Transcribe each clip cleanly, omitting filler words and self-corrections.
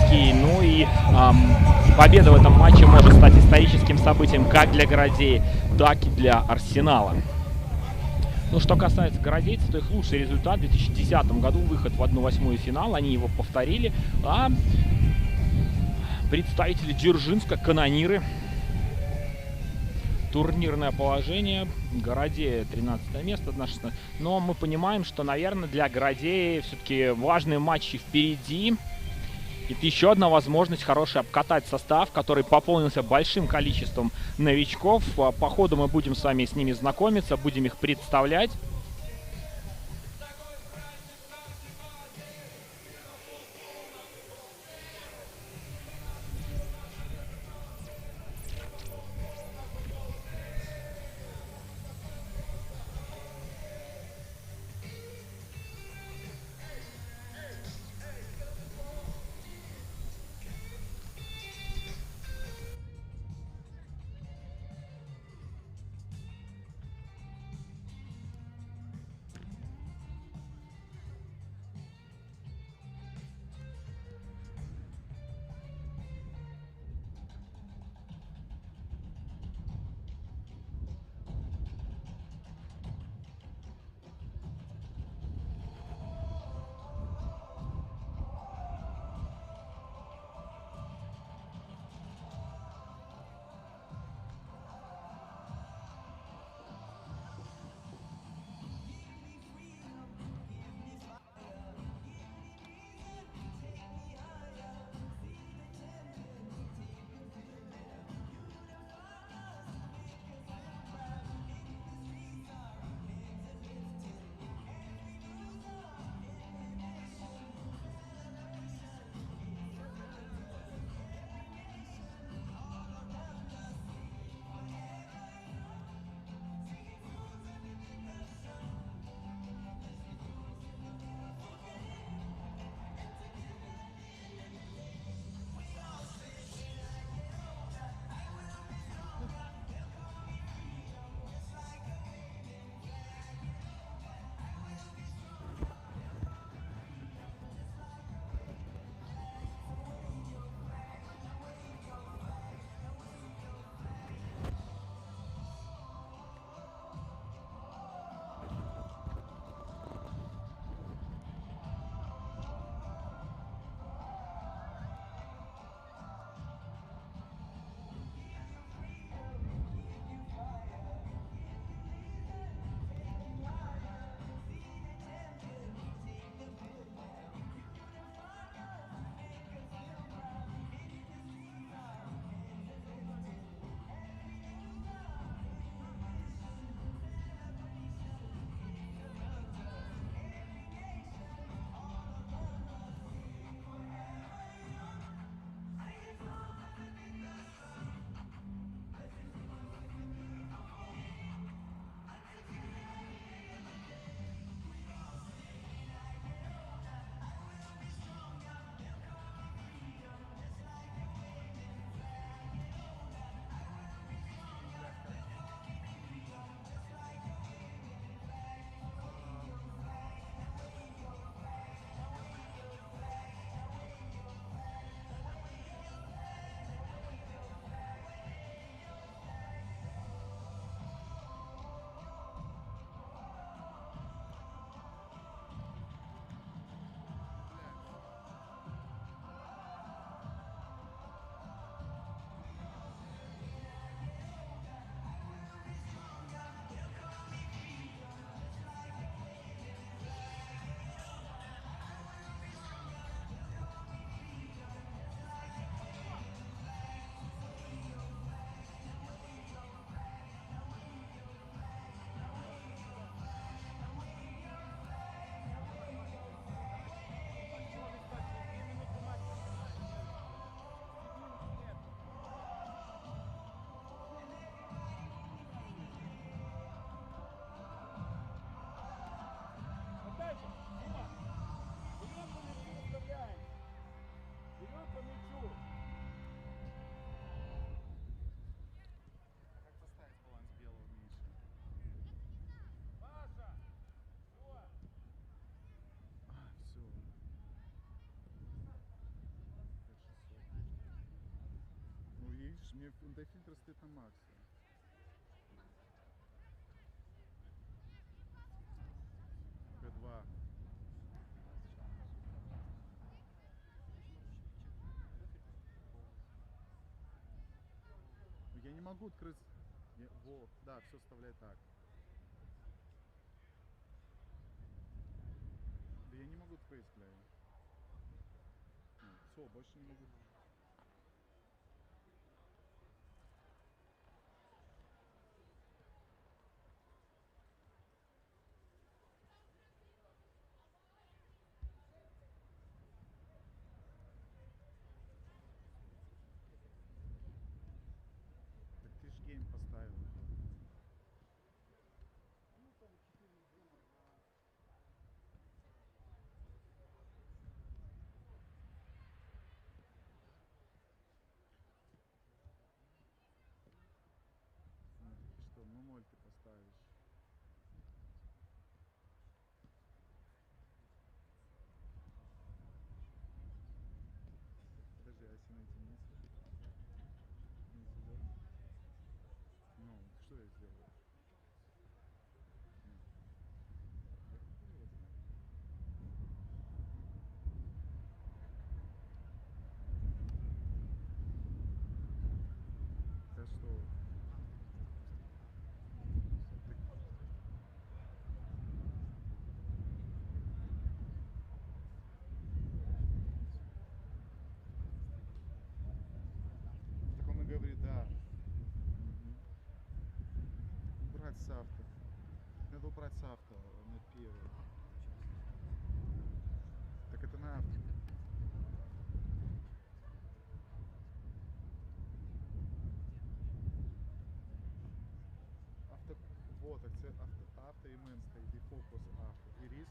Левандовский. Ну и победа в этом матче может стать историческим событием как для Городей, так и для Арсенала. Ну, что касается городейцев, то их лучший результат в 2010 году, выход в 1/8 финала, они его повторили, а представители Дзержинска, канониры, турнирное положение, Городея 13 место, но мы понимаем, что, наверное, для Городея все-таки важные матчи впереди. Это еще одна возможность хорошая обкатать состав, который пополнился большим количеством новичков. По ходу мы будем с вами с ними знакомиться, будем их представлять. видишь, мне антифильтр стоит на максимум. П2. Я не могу открыть. Во, да, все вставляй так. Да я не могу открыть, бля. Все, больше не могу. Так ты ж гейм поставил. Что, ну 0 ты поставишь. Подожди, а если найти не слышу? Не сделал? Ну, что я сделаю? Я хуй его знаю. Да что? Так он и говорит, да. Убрать с авто. Надо убрать с авто на первый. Так это на авто. Авто. Вот, авто и мен стоит, и фокус авто. И риск.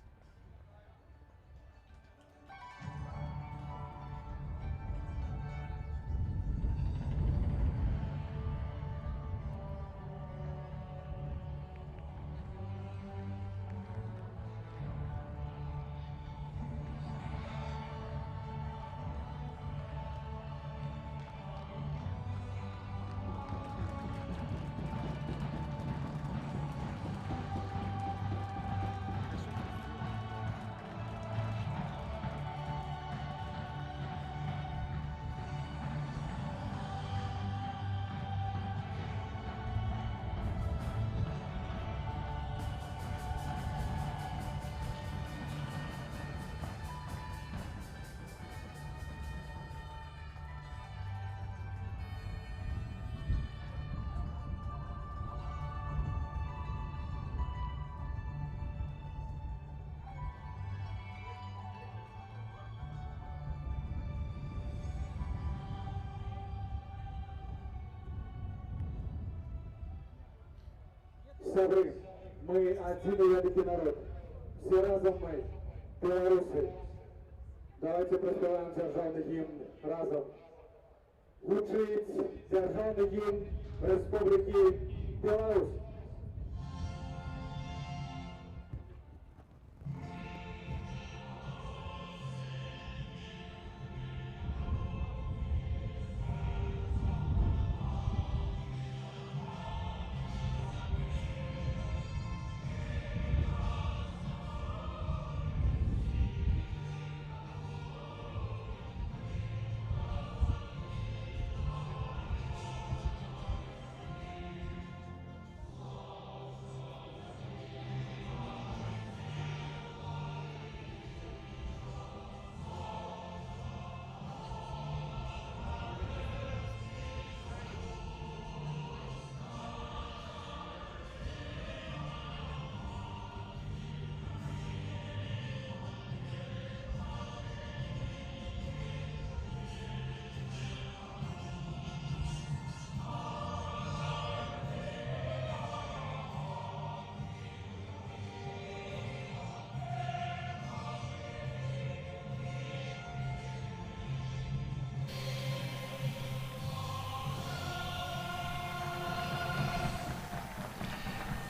Сябры, мы один и великий народ. Все разом мы, белорусы. Давайте проспеваем державный гимн разом. Гучить державный гимн Республики Беларусь.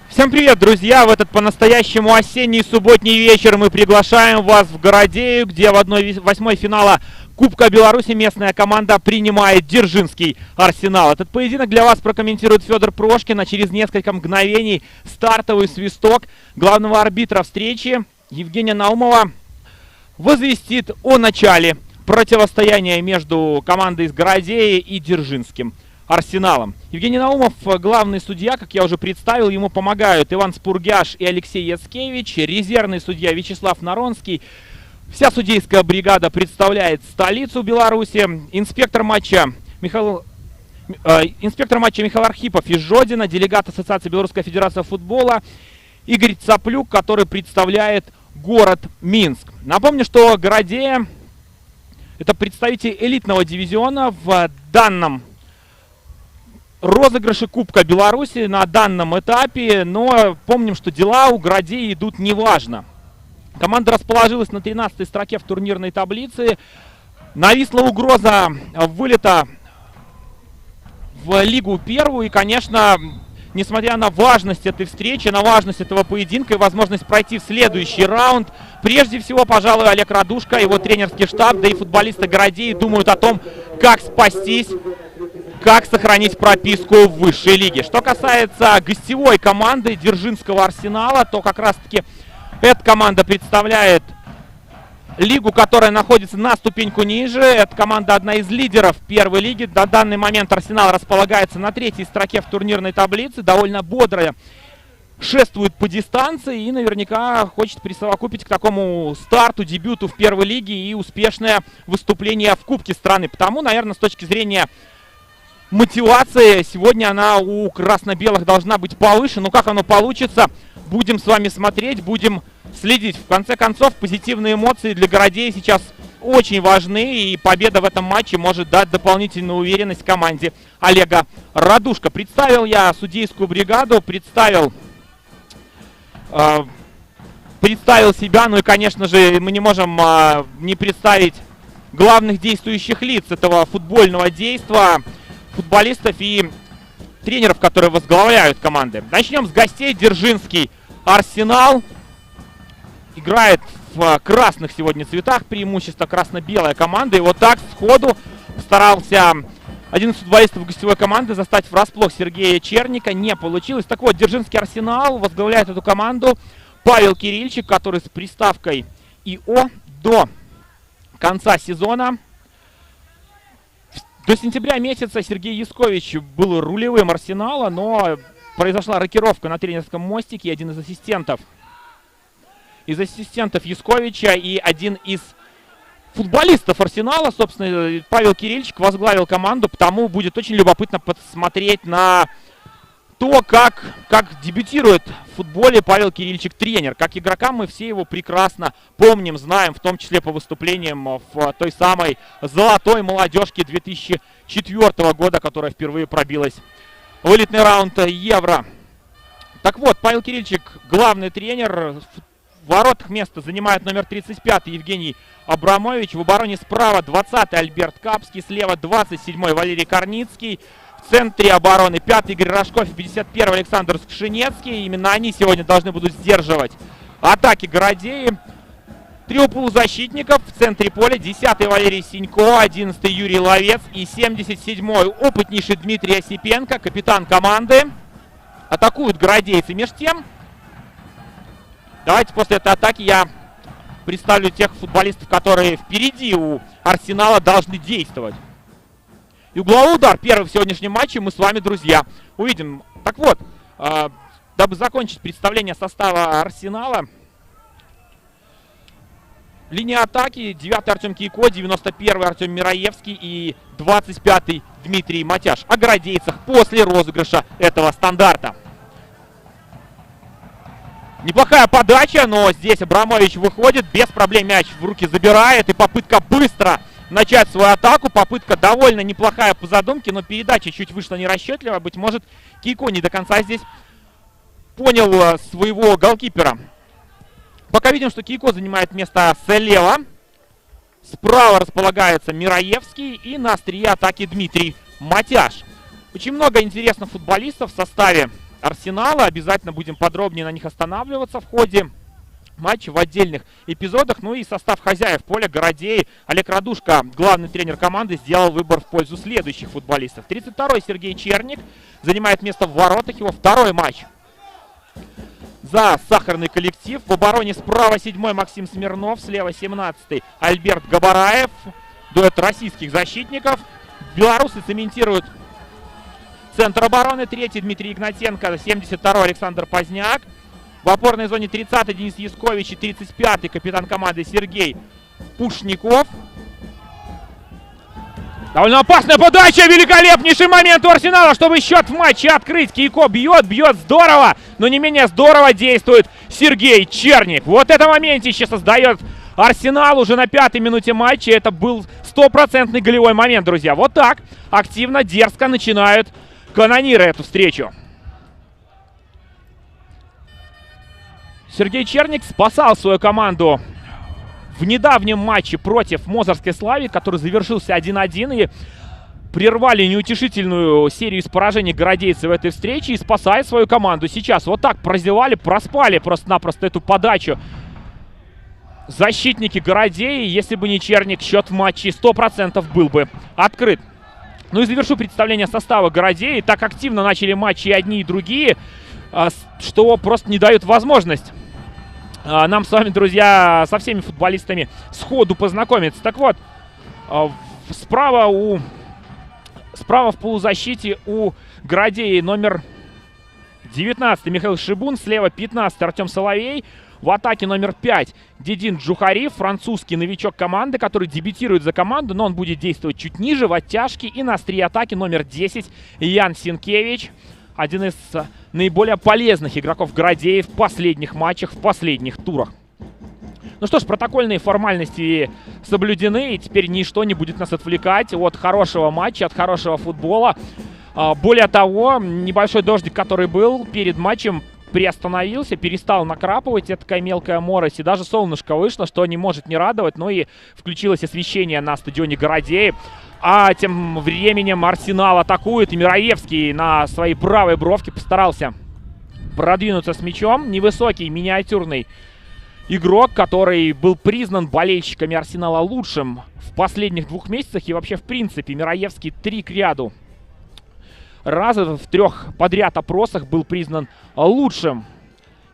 Всем привет, друзья! В этот по-настоящему осенний субботний вечер мы приглашаем вас в Городею, где в 1/8 финала Кубка Беларуси местная команда принимает Дзержинский Арсенал. Этот поединок для вас прокомментирует Федор Прошкин, а через несколько мгновений стартовый свисток главного арбитра встречи Евгения Наумова возвестит о начале противостояния между командой из Городея и Дзержинским Арсеналом. Евгений Наумов, главный судья, как я уже представил, ему помогают Иван Спургяш и Алексей Яцкевич, резервный судья Вячеслав Наронский. Вся судейская бригада представляет столицу Беларуси. Инспектор матча Михаил Архипов из Жодина, делегат Ассоциации Белорусской Федерации футбола Игорь Цаплюк, который представляет город Минск. Напомню, что Городея — это представитель элитного дивизиона в данном розыгрыше Кубка Беларуси на данном этапе, но помним, что дела у Городея идут неважно. Команда расположилась на 13-й строке в турнирной таблице. Нависла угроза вылета в Лигу первую. И, конечно, несмотря на важность этой встречи, на важность этого поединка и возможность пройти в следующий раунд, прежде всего, пожалуй, Олег Радушка, его тренерский штаб, да и футболисты Городея думают о том, как спастись, как сохранить прописку в высшей лиге. Что касается гостевой команды Дзержинского Арсенала, то как раз-таки эта команда представляет лигу, которая находится на ступеньку ниже. Эта команда одна из лидеров первой лиги. На данный момент Арсенал располагается на 3-й строке в турнирной таблице. Довольно бодро шествует по дистанции и наверняка хочет присовокупить к такому старту, дебюту в первой лиге и успешное выступление в Кубке страны. Потому, наверное, с точки зрения мотивации, сегодня она у красно-белых должна быть повыше. Но как оно получится, будем с вами смотреть, будем следить. В конце концов, позитивные эмоции для Городея сейчас очень важны. И победа в этом матче может дать дополнительную уверенность команде Олега Радушка. Представил я судейскую бригаду, представил себя. Ну и, конечно же, мы не можем не представить главных действующих лиц этого футбольного действа, футболистов и тренеров, которые возглавляют команды. Начнем с гостей. Дзержинский Арсенал играет в красных сегодня цветах, преимущество красно-белая команда. И вот так сходу старался один из футболистов гостевой команды застать врасплох Сергея Черника. Не получилось. Так вот, Дзержинский Арсенал возглавляет эту команду Павел Кирильчик, который с приставкой ИО до конца сезона. До сентября месяца Сергей Яцкович был рулевым Арсенала, но произошла рокировка на тренерском мостике. Один из ассистентов Яцковича и один из футболистов Арсенала, собственно, Павел Кирильчик, возглавил команду. Потому будет очень любопытно посмотреть на то, как дебютирует в футболе Павел Кирильчик, тренер. Как игрока мы все его прекрасно помним, знаем, в том числе по выступлениям в той самой золотой молодежке 2004 года, которая впервые пробилась в элитный раунд Евро. Так вот, Павел Кирильчик главный тренер. В воротах место занимает номер 35 Евгений Абрамович. В обороне справа 20-й Альберт Капский, слева 27-й Валерий Корницкий. В центре обороны 5-й Игорь Рожков и 51-й Александр Скшинецкий. Именно они сегодня должны будут сдерживать атаки Городея. Трио полузащитников в центре поля: 10-й Валерий Синько, 11-й Юрий Ловец и 77-й опытнейший Дмитрий Осипенко, капитан команды. Атакуют городейцы. Меж тем, давайте после этой атаки я представлю тех футболистов, которые впереди у Арсенала должны действовать. И угловой удар первый в сегодняшнем матче мы с вами, друзья, увидим. Так вот, дабы закончить представление состава Арсенала, линия атаки: 9-й Артем Кейко, 91-й Артем Мираевский и 25-й Дмитрий Матяш. О городейцах после розыгрыша этого стандарта. Неплохая подача, но здесь Абрамович выходит, без проблем мяч в руки забирает. И попытка быстро начать свою атаку. Попытка довольно неплохая по задумке, но передача чуть вышла нерасчетливо. Быть может, Кейко не до конца здесь понял своего голкипера. Пока видим, что Кейко занимает место слева. Справа располагается Мираевский и на острие атаки Дмитрий Матяш. Очень много интересных футболистов в составе Арсенала. Обязательно будем подробнее на них останавливаться в ходе матче, в отдельных эпизодах. Ну и состав хозяев поля Городей. Олег Радушко, главный тренер команды, сделал выбор в пользу следующих футболистов. 32-й Сергей Черник занимает место в воротах. Его второй матч за сахарный коллектив. В обороне справа 7-й Максим Смирнов, слева 17-й Альберт Габараев. Дуэт российских защитников. Белорусы цементируют центр обороны. 3-й Дмитрий Игнатенко, 72-й Александр Поздняк. В опорной зоне 30-й Денис Яскович и 35-й капитан команды Сергей Пушников. Довольно опасная подача, великолепнейший момент у Арсенала, чтобы счет в матче открыть. Кейко бьет здорово, но не менее здорово действует Сергей Черник. Вот это моментище создает Арсенал уже на 5-й минуте матча. Это был стопроцентный голевой момент, друзья. Вот так активно, дерзко начинают канониры эту встречу. Сергей Черник спасал свою команду в недавнем матче против Мозырской Славии, который завершился 1-1, и прервали неутешительную серию из поражений городейцев в этой встрече и спасает свою команду сейчас. Вот так прозевали, проспали просто-напросто эту подачу защитники Городей. Если бы не Черник, счет в матче 100% был бы открыт. Ну и завершу представление состава Городей. Так активно начали матчи и одни, и другие, что просто не дают возможность нам с вами, друзья, со всеми футболистами сходу познакомиться. Так вот, справа в полузащите у Городей номер 19 Михаил Шибун, слева 15 Артем Соловей. В атаке номер 5 Дидин Джухари, французский новичок команды, который дебютирует за команду, но он будет действовать чуть ниже, в оттяжке. И на острие атаки номер 10 Ян Синкевич. Один из наиболее полезных игроков Городей в последних матчах, в последних турах. Ну что ж, протокольные формальности соблюдены, и теперь ничто не будет нас отвлекать от хорошего матча, от хорошего футбола. Более того, небольшой дождик, который был перед матчем, приостановился, перестал накрапывать. Это такая мелкая морось, и даже солнышко вышло, что не может не радовать. Но и включилось освещение на стадионе Городей. А тем временем Арсенал атакует, и Мираевский на своей правой бровке постарался продвинуться с мячом. Невысокий, миниатюрный игрок, который был признан болельщиками Арсенала лучшим в последних 2 месяцах. И вообще, в принципе, Мираевский 3 к ряду раза в 3 подряд опросах был признан лучшим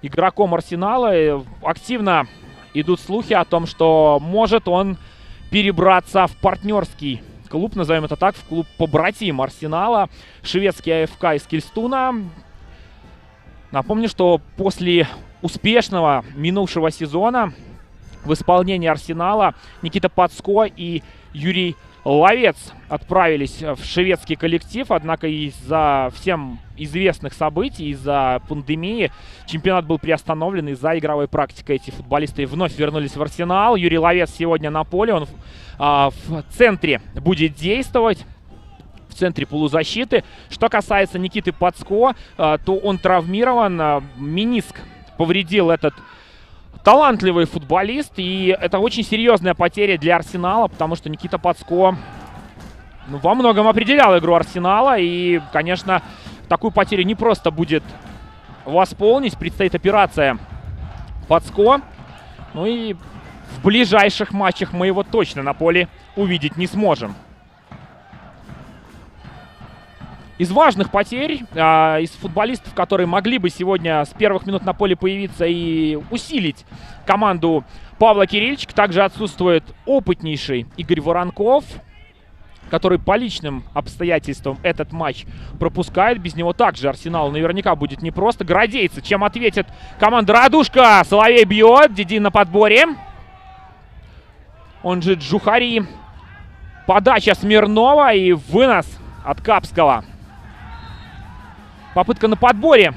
игроком Арсенала. Активно идут слухи о том, что может он перебраться в партнерский клуб, назовем это так, в клуб побратим Арсенала, шведский АФК из Кильстуна. Напомню, что после успешного минувшего сезона в исполнении Арсенала Никита Пацко и Юрий Ловец отправились в шведский коллектив, однако из-за всем известных событий, из-за пандемии, чемпионат был приостановлен. Из-за игровой практики эти футболисты вновь вернулись в Арсенал. Юрий Ловец сегодня на поле, он в центре будет действовать, в центре полузащиты. Что касается Никиты Пацко, то он травмирован, мениск повредил этот талантливый футболист, и это очень серьезная потеря для Арсенала, потому что Никита Пацко во многом определял игру Арсенала, и, конечно, такую потерю не просто будет восполнить. Предстоит операция Пацко, ну и в ближайших матчах мы его точно на поле увидеть не сможем. Из важных потерь, из футболистов, которые могли бы сегодня с первых минут на поле появиться и усилить команду Павла Кирильчика, также отсутствует опытнейший Игорь Воронков, который по личным обстоятельствам этот матч пропускает. Без него также Арсеналу наверняка будет непросто. Городейцы, чем ответит команда Радушка. Соловей бьет, Дидин на подборе. Он же Джухари. Подача Смирнова и вынос от Капского. Попытка на подборе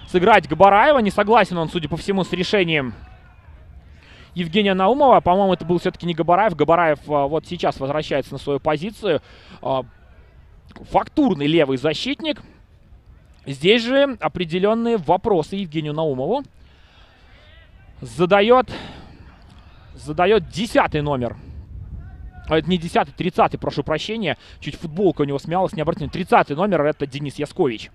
сыграть Габараева. Не согласен он, судя по всему, с решением Евгения Наумова. По-моему, это был все-таки не Габараев. Габараев вот сейчас возвращается на свою позицию. Фактурный левый защитник. Здесь же определенные вопросы Евгению Наумову. Задает 10-й номер. Это не 10-й, 30-й, прошу прощения. Чуть футболка у него смялась, не обратите. 30-й номер — это Денис Яскович,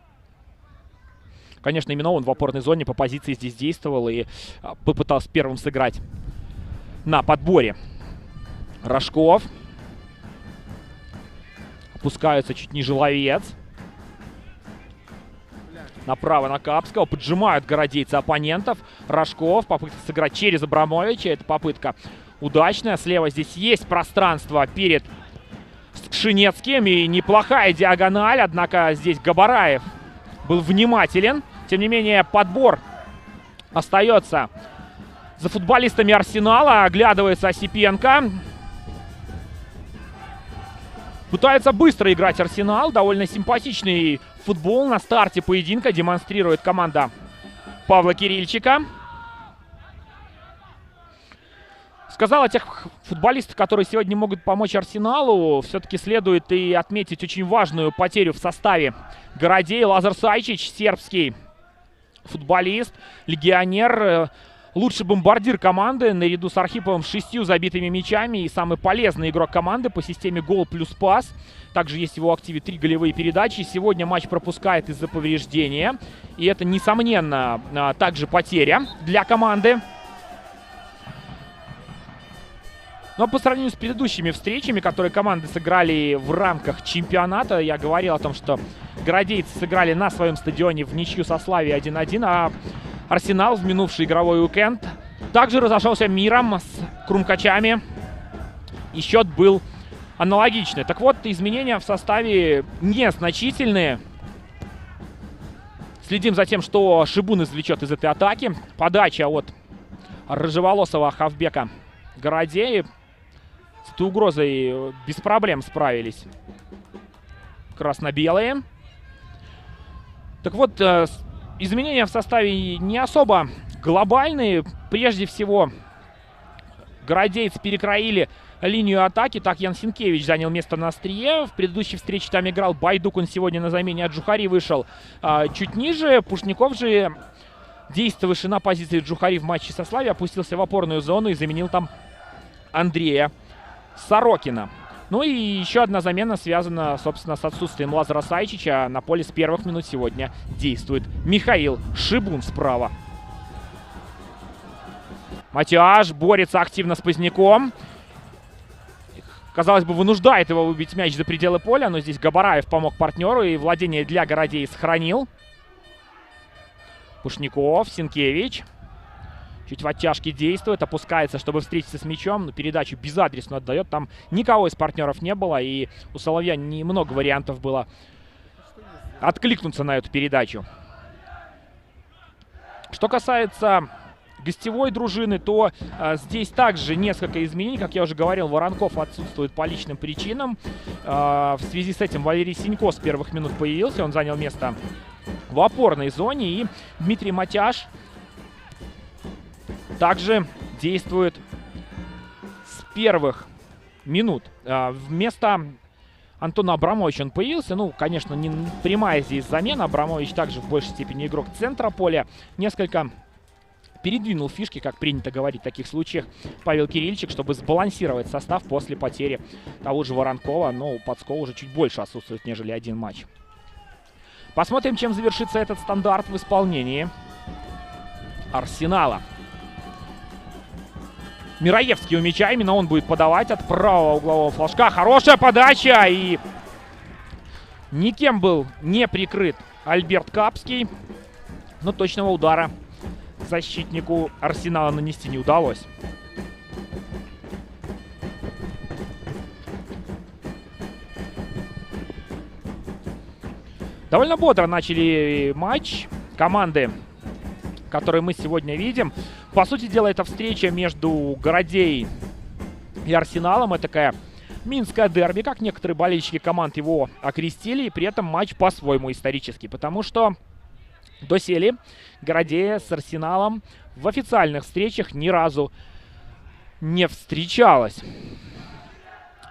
Конечно, именно он в опорной зоне по позиции здесь действовал и попытался первым сыграть на подборе. Рожков. Опускаются чуть ниже Ловец. Направо на Капского. Поджимают городейцы оппонентов. Рожков. Попытка сыграть через Абрамовича. Это попытка удачная. Слева здесь есть пространство перед Шинецким. И неплохая диагональ. Однако здесь Габараев был внимателен. Тем не менее, подбор остается за футболистами Арсенала. Оглядывается Осипенко. Пытается быстро играть Арсенал. Довольно симпатичный футбол на старте поединка демонстрирует команда Павла Кирильчика. Сказал о тех футболистах, которые сегодня могут помочь Арсеналу. Все-таки следует и отметить очень важную потерю в составе Городей. Лазар Сайчич, сербский футболист, легионер, лучший бомбардир команды наряду с Архиповым с 6 забитыми мячами и самый полезный игрок команды по системе гол плюс пас. Также есть в его активе 3 голевые передачи. Сегодня матч пропускает из-за повреждения. И это, несомненно, также потеря для команды. Но по сравнению с предыдущими встречами, которые команды сыграли в рамках чемпионата, я говорил о том, что городейцы сыграли на своем стадионе в ничью со Славией 1-1, а Арсенал в минувший игровой уикенд также разошелся миром с Крумкачами. И счет был аналогичный. Так вот, изменения в составе незначительные. Следим за тем, что Шибун извлечет из этой атаки. Подача от рыжеволосого хавбека Городеи. С этой угрозой без проблем справились красно-белые. Так вот, изменения в составе не особо глобальные. Прежде всего, городейцы перекроили линию атаки. Так Ян Синкевич занял место на острие. В предыдущей встрече там играл Байдук. Он сегодня на замене. А Джухари вышел чуть ниже. Пушников же, действовавший на позиции Джухари в матче со Славией, опустился в опорную зону и заменил там Андрея Сорокина. Ну и еще одна замена связана, собственно, с отсутствием Лазара Сайчича. На поле с первых минут сегодня действует Михаил Шибун справа. Матиаш борется активно с Поздняком. Казалось бы, вынуждает его выбить мяч за пределы поля, но здесь Габараев помог партнеру и владение для Городей сохранил. Пушников, Синкевич. Чуть в оттяжке действует, опускается, чтобы встретиться с мячом. Но передачу безадресно отдает. Там никого из партнеров не было. И у Соловья немного вариантов было откликнуться на эту передачу. Что касается гостевой дружины, то здесь также несколько изменений. Как я уже говорил, Воронков отсутствует по личным причинам. В связи с этим Валерий Синько с первых минут появился. Он занял место в опорной зоне. И Дмитрий Матяш также действует с первых минут. Вместо Антона Абрамовича он появился. Ну, конечно, не прямая здесь замена. Абрамович также в большей степени игрок центра поля. Несколько передвинул фишки, как принято говорить в таких случаях, Павел Кирильчик, чтобы сбалансировать состав после потери того же Воронкова. Но у Пацкова уже чуть больше отсутствует, нежели один матч. Посмотрим, чем завершится этот стандарт в исполнении Арсенала. Мираевский у мяча, именно он будет подавать от правого углового флажка. Хорошая подача, и никем был не прикрыт Альберт Капский. Но точного удара защитнику Арсенала нанести не удалось. Довольно бодро начали матч команды, которые мы сегодня видим. По сути дела, это встреча между Городей и Арсеналом. Это такая минское дерби, как некоторые болельщики команд его окрестили. И при этом матч по-своему исторический. Потому что доселе Городея с Арсеналом в официальных встречах ни разу не встречалась.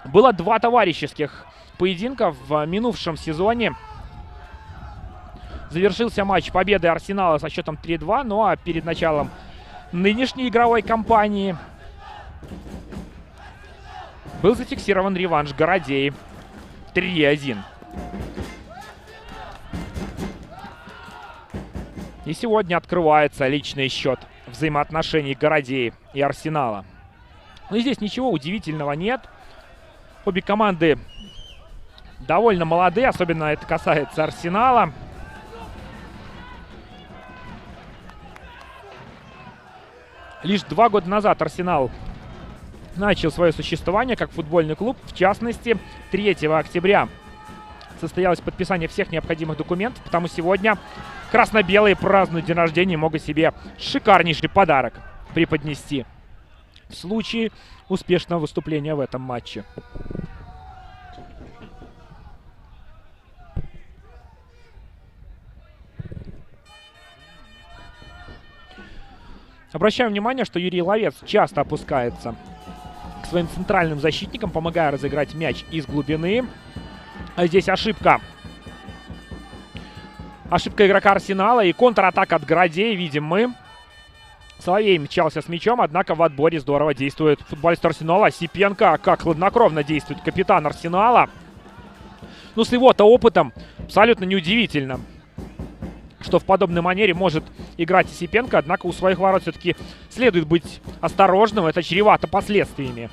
Было 2 товарищеских поединка в минувшем сезоне. Завершился матч победой Арсенала со счетом 3-2. Ну а перед началом нынешней игровой кампании был зафиксирован реванш Городей 3-1. И сегодня открывается личный счет взаимоотношений Городей и Арсенала. Но здесь ничего удивительного нет. Обе команды довольно молодые, особенно это касается Арсенала. Лишь 2 года назад Арсенал начал свое существование как футбольный клуб. В частности, 3 октября состоялось подписание всех необходимых документов, потому сегодня красно-белые празднуют день рождения и могут себе шикарнейший подарок преподнести в случае успешного выступления в этом матче. Обращаем внимание, что Юрий Ловец часто опускается к своим центральным защитникам, помогая разыграть мяч из глубины. А здесь ошибка. Ошибка игрока Арсенала и контратака от Городей, видим мы. Соловей мчался с мячом, однако в отборе здорово действует футболист Арсенала. Осипенко, как хладнокровно действует капитан Арсенала. Ну, с его-то опытом абсолютно неудивительно, что в подобной манере может играть Осипенко, однако у своих ворот все-таки следует быть осторожным, это чревато последствиями.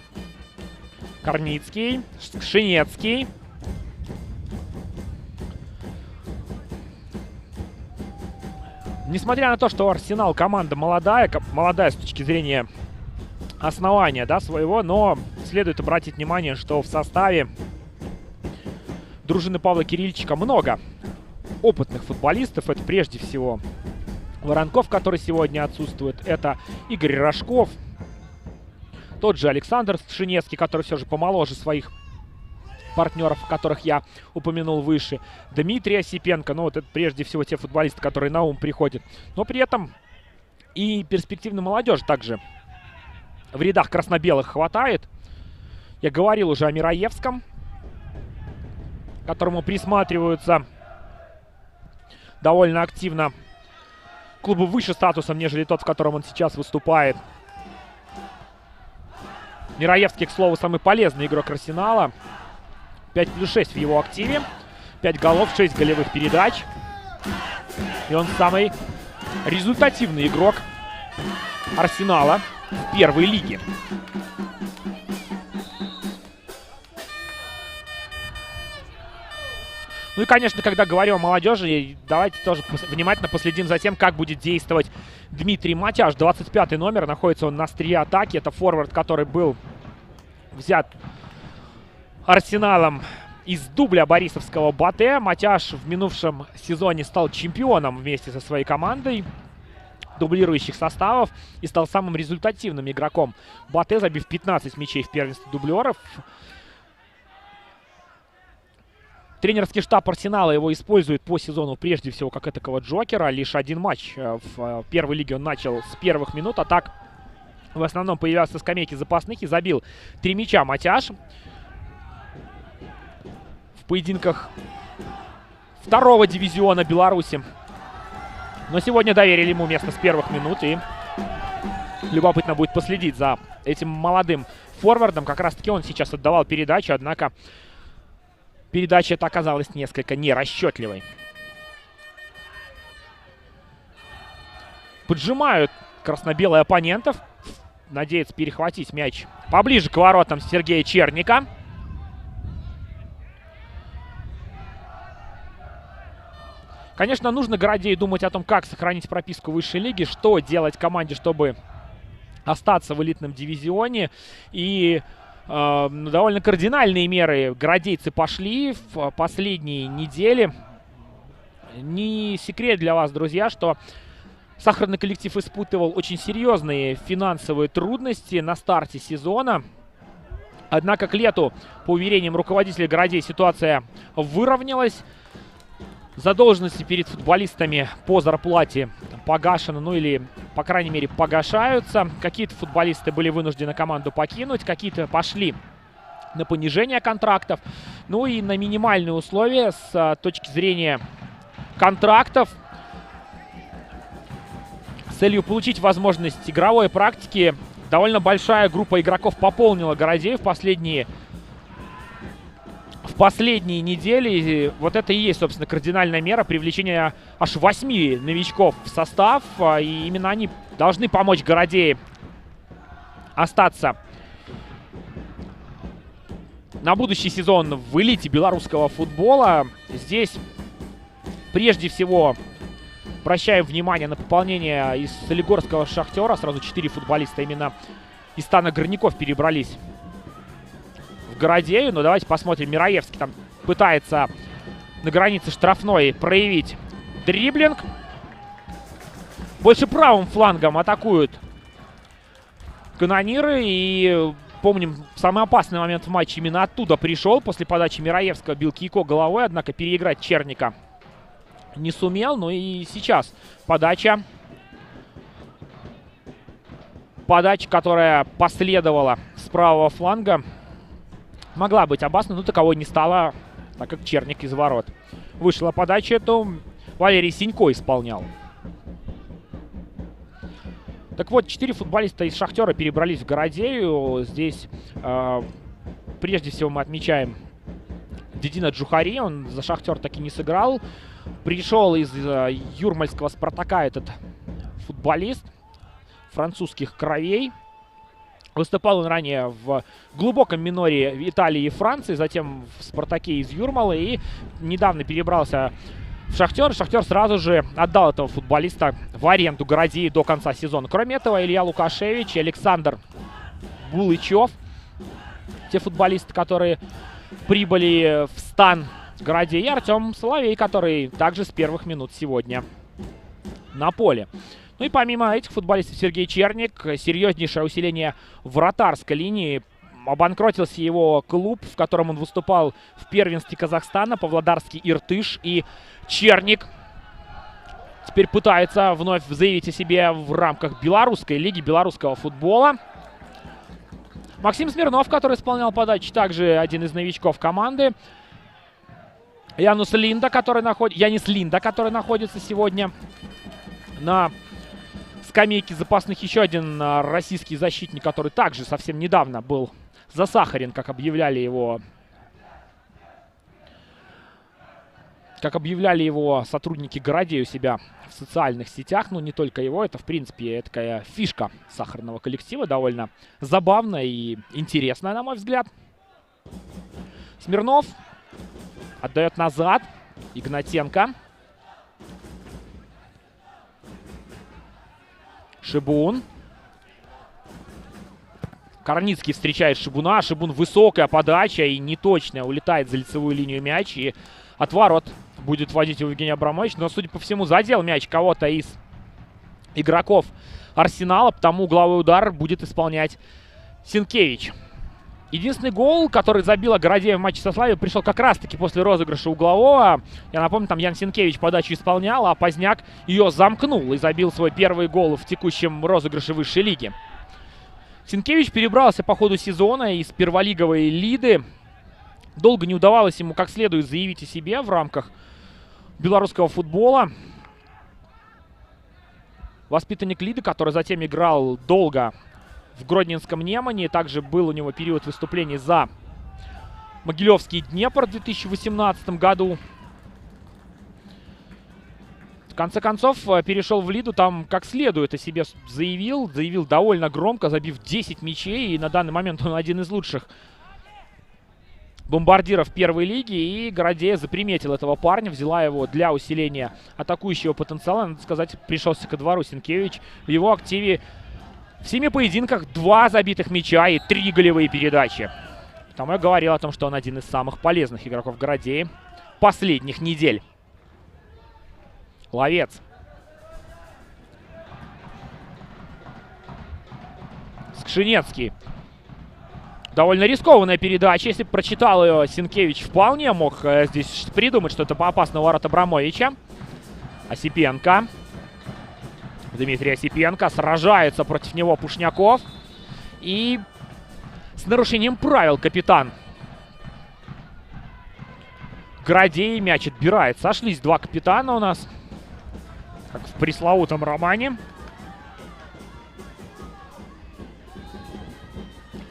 Корницкий, Шинецкий. Несмотря на то, что Арсенал команда молодая с точки зрения основания, да, своего, но следует обратить внимание, что в составе дружины Павла Кирильчика много опытных футболистов. Это прежде всего Воронков, который сегодня отсутствует. Это Игорь Рожков. Тот же Александр Шинецкий, который все же помоложе своих партнеров, которых я упомянул выше. Дмитрий Осипенко. Ну, вот это прежде всего те футболисты, которые на ум приходят. Но при этом и перспективной молодежи также в рядах красно-белых хватает. Я говорил уже о Мираевском, которому присматриваются довольно активно клубы выше статусом, нежели тот, в котором он сейчас выступает. Мираевский, к слову, самый полезный игрок Арсенала. 5+6 в его активе. 5 голов, 6 голевых передач. И он самый результативный игрок Арсенала в первой лиге. Ну и, конечно, когда говорим о молодежи, давайте тоже внимательно последим за тем, как будет действовать Дмитрий Матяш. 25-й номер, находится он на острие атаки. Это форвард, который был взят Арсеналом из дубля борисовского Батэ. Матяш в минувшем сезоне стал чемпионом вместе со своей командой дублирующих составов и стал самым результативным игроком Батэ, забив 15 мячей в первенстве дублеров. Тренерский штаб Арсенала его использует по сезону прежде всего как этакого джокера. Лишь один матч в первой лиге он начал с первых минут, а так в основном появлялся на скамейке запасных и забил 3 мяча Матяш в поединках 2-го дивизиона Беларуси. Но сегодня доверили ему место с первых минут, и любопытно будет последить за этим молодым форвардом. Как раз таки он сейчас отдавал передачу, однако передача эта оказалась несколько нерасчетливой. Поджимают красно-белые оппонентов. Надеется перехватить мяч поближе к воротам Сергея Черника. Конечно, нужно Городею думать о том, как сохранить прописку высшей лиги, что делать команде, чтобы остаться в элитном дивизионе. И довольно кардинальные меры городейцы пошли в последние недели. Не секрет для вас, друзья, что сахарный коллектив испытывал очень серьезные финансовые трудности на старте сезона. Однако к лету, по уверениям руководителя Городей, ситуация выровнялась. Задолженности перед футболистами по зарплате погашены, ну или, по крайней мере, погашаются. Какие-то футболисты были вынуждены команду покинуть, какие-то пошли на понижение контрактов. Ну и на минимальные условия с точки зрения контрактов. С целью получить возможность игровой практики довольно большая группа игроков пополнила Городей в в последние недели. Вот это и есть, собственно, кардинальная мера привлечения аж 8 новичков в состав. И именно они должны помочь Городеи остаться на будущий сезон в элите белорусского футбола. Здесь прежде всего обращаем внимание на пополнение из Солигорского «Шахтера». Сразу 4 футболиста именно из стана горняков перебрались в Городею. Но давайте посмотрим. Мираевский там пытается на границе штрафной проявить дриблинг. Больше правым флангом атакуют канониры. И помним, самый опасный момент в матче именно оттуда пришел. После подачи Мираевского бил Кийко головой, однако переиграть Черника не сумел. Ну и сейчас подача. Подача, которая последовала с правого фланга, могла быть опасной, но таковой не стала, так как Черник из ворот. Вышла подача, эту Валерий Синько исполнял. Так вот, 4 футболиста из «Шахтера» перебрались в Городею. Здесь прежде всего мы отмечаем Дедина Джухари. Он за «Шахтер» таки не сыграл. Пришел из юрмальского «Спартака» этот футболист французских кровей. Выступал он ранее в глубоком миноре Италии и Франции, затем в «Спартаке» из Юрмала и недавно перебрался в «Шахтер». «Шахтер» сразу же отдал этого футболиста в аренду Городеи до конца сезона. Кроме этого, Илья Лукашевич и Александр Булычев, те футболисты, которые прибыли в стан Городеи, и Артем Соловей, который также с первых минут сегодня на поле. Ну и помимо этих футболистов Сергей Черник, серьезнейшее усиление вратарской линии. Обанкротился его клуб, в котором он выступал в первенстве Казахстана, Павлодарский Иртыш. И Черник теперь пытается вновь заявить о себе в рамках белорусской лиги, белорусского футбола. Максим Смирнов, который исполнял подачи, также один из новичков команды. Янис Линда, который находится сегодня на скамейке запасных. Еще один российский защитник, который также совсем недавно был засахарен, как объявляли его сотрудники Городеи у себя в социальных сетях. Ну, не только его, это, в принципе, такая фишка сахарного коллектива, довольно забавная и интересная, на мой взгляд. Смирнов отдает назад. Игнатенко. Шибун. Корницкий встречает Шибуна. Шибун высокая подача и неточная. Улетает за лицевую линию мяч. И от ворот будет вводить его Евгений Абрамович. Но, судя по всему, задел мяч кого-то из игроков Арсенала. Потому угловой удар будет исполнять Синкевич. Единственный гол, который забила Городея в матче со Славией, пришел как раз-таки после розыгрыша углового. Я напомню, там Ян Синкевич подачу исполнял, а Поздняк ее замкнул и забил свой первый гол в текущем розыгрыше высшей лиги. Синкевич перебрался по ходу сезона из перволиговой Лиды. Долго не удавалось ему как следует заявить о себе в рамках белорусского футбола. Воспитанник Лиды, который затем играл долго в Гродненском Немане. Также был у него период выступлений за Могилевский Днепр в 2018 году. В конце концов, перешел в Лиду, там как следует о себе заявил довольно громко, забив 10 мячей. И на данный момент он один из лучших бомбардиров первой лиги. И Городея заприметил этого парня, взяла его для усиления атакующего потенциала. Надо сказать, пришелся ко двору Синкевич. В его активе в 7 поединках 2 забитых мяча и 3 голевые передачи. Потому я говорил о том, что он один из самых полезных игроков Городеи последних недель. Ловец. Скшинецкий. Довольно рискованная передача. Если бы прочитал ее Синкевич, вполне мог здесь придумать что-то по опасному ворот Абрамовича. Осипенко. Дмитрий Осипенко. Сражается против него Пушняков. И с нарушением правил капитан Городеи мяч отбирает. Сошлись 2 капитана у нас, как в пресловутом романе.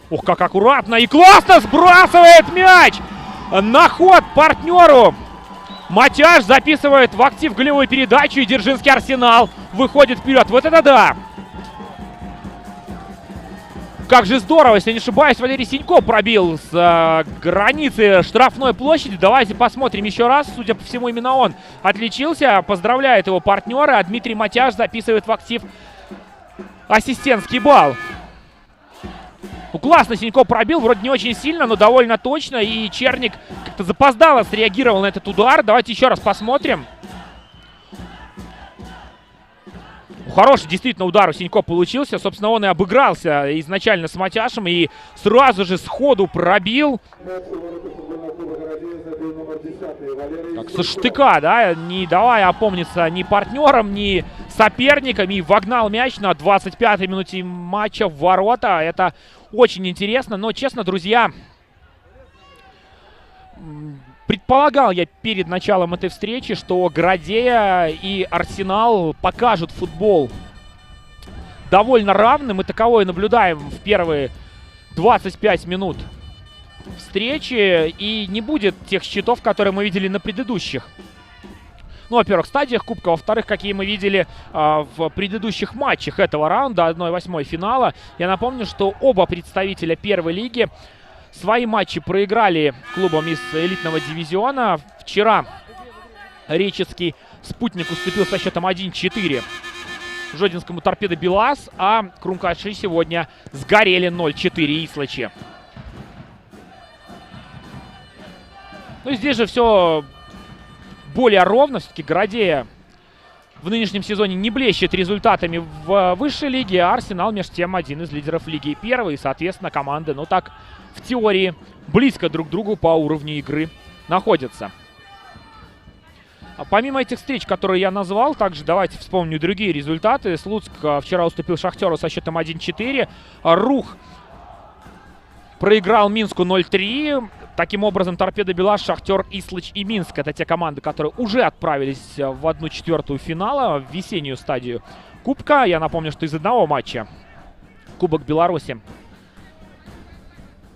Ух, как аккуратно и классно сбрасывает мяч! на ход партнеру. Матяш записывает в актив голевую передачу, и Дзержинский Арсенал выходит вперед. Вот это да! Как же здорово, если не ошибаюсь, Валерий Синько пробил с границы штрафной площади. Давайте посмотрим еще раз. Судя по всему, именно он отличился. Поздравляет его партнера. А Дмитрий Матяш записывает в актив ассистентский балл. Ну, классно Синько пробил, вроде не очень сильно, но довольно точно. И Черник как-то запоздало среагировал на этот удар. Давайте еще раз посмотрим. Хороший действительно удар у Синько получился. Собственно, он и обыгрался изначально с Матяшем и сразу же сходу пробил. Так, со штыка, да, не давая опомниться ни партнерам, ни соперникам. И вогнал мяч на 25-й минуте матча в ворота. Это очень интересно. Но, честно, друзья, предполагал я перед началом этой встречи, что Городея и Арсенал покажут футбол довольно равным. И таковое наблюдаем в первые 25 минут встречи. И не будет тех счетов, которые мы видели на предыдущих. Ну, во-первых, стадиях Кубка. Во-вторых, какие мы видели в предыдущих матчах этого раунда 1/8 финала. Я напомню, что оба представителя первой лиги свои матчи проиграли клубам из элитного дивизиона. Вчера Речицкий «Спутник» уступил со счетом 1-4 Жодинскому «Торпедо Белас», а Крумкаши сегодня сгорели 0-4 Ислачи. Ну и здесь же все более ровно. Все-таки Городея в нынешнем сезоне не блещет результатами в высшей лиге, а Арсенал, между тем, один из лидеров лиги первой. И, соответственно, команды, ну так, в теории, близко друг к другу по уровню игры находятся. Помимо этих встреч, которые я назвал, также давайте вспомню другие результаты. Слуцк вчера уступил Шахтеру со счетом 1-4. Рух проиграл Минску 0-3. Таким образом, Торпедо Белас, Шахтер, Ислыч и Минск — это те команды, которые уже отправились в 1/4 финала, в весеннюю стадию Кубка. Я напомню, что из одного матча Кубок Беларуси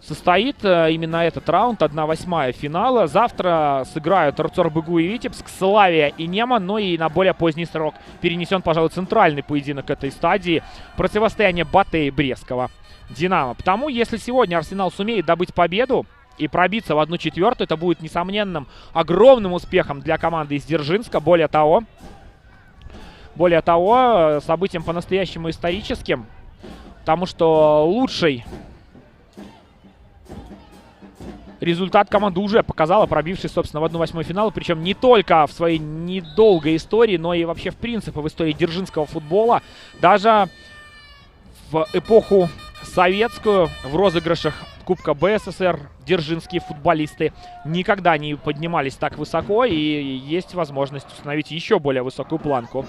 состоит именно этот раунд, 1/8 финала. Завтра сыграют Рцор-Быгу и Витебск, Славия и Неман. Ну и на более поздний срок перенесен, пожалуй, центральный поединок этой стадии — противостояние Батэ и Брестского Динамо. Потому, если сегодня Арсенал сумеет добыть победу и пробиться в 1/4, это будет несомненным огромным успехом для команды из Дзержинска. Более того, событием по-настоящему историческим, потому что лучший результат команда уже показала, пробившись, собственно, в 1/8 финала. Причем не только в своей недолгой истории, но и вообще, в принципе, в истории дзержинского футбола. Даже в эпоху советскую в розыгрышах Кубка БССР дзержинские футболисты никогда не поднимались так высоко. И есть возможность установить еще более высокую планку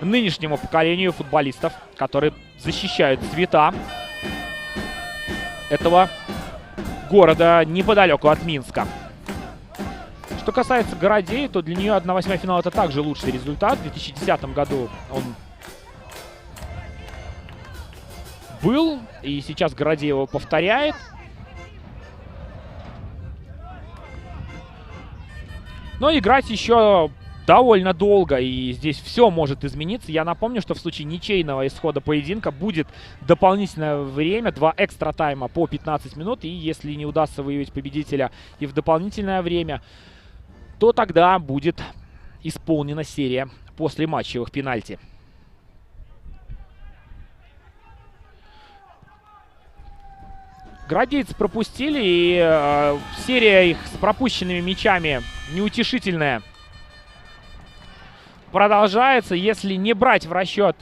нынешнему поколению футболистов, которые защищают цвета этого города неподалеку от Минска. Что касается Городеи, то для нее 1/8 финала — это также лучший результат. В 2010 году он был, и сейчас Городея его повторяет. Но играть еще довольно долго, и здесь все может измениться. Я напомню, что в случае ничейного исхода поединка будет дополнительное время, 2 экстра тайма по 15 минут. И если не удастся выявить победителя и в дополнительное время, то тогда будет исполнена серия послематчевых пенальти. Городейцы пропустили, и серия их с пропущенными мячами неутешительная продолжается. Если не брать в расчет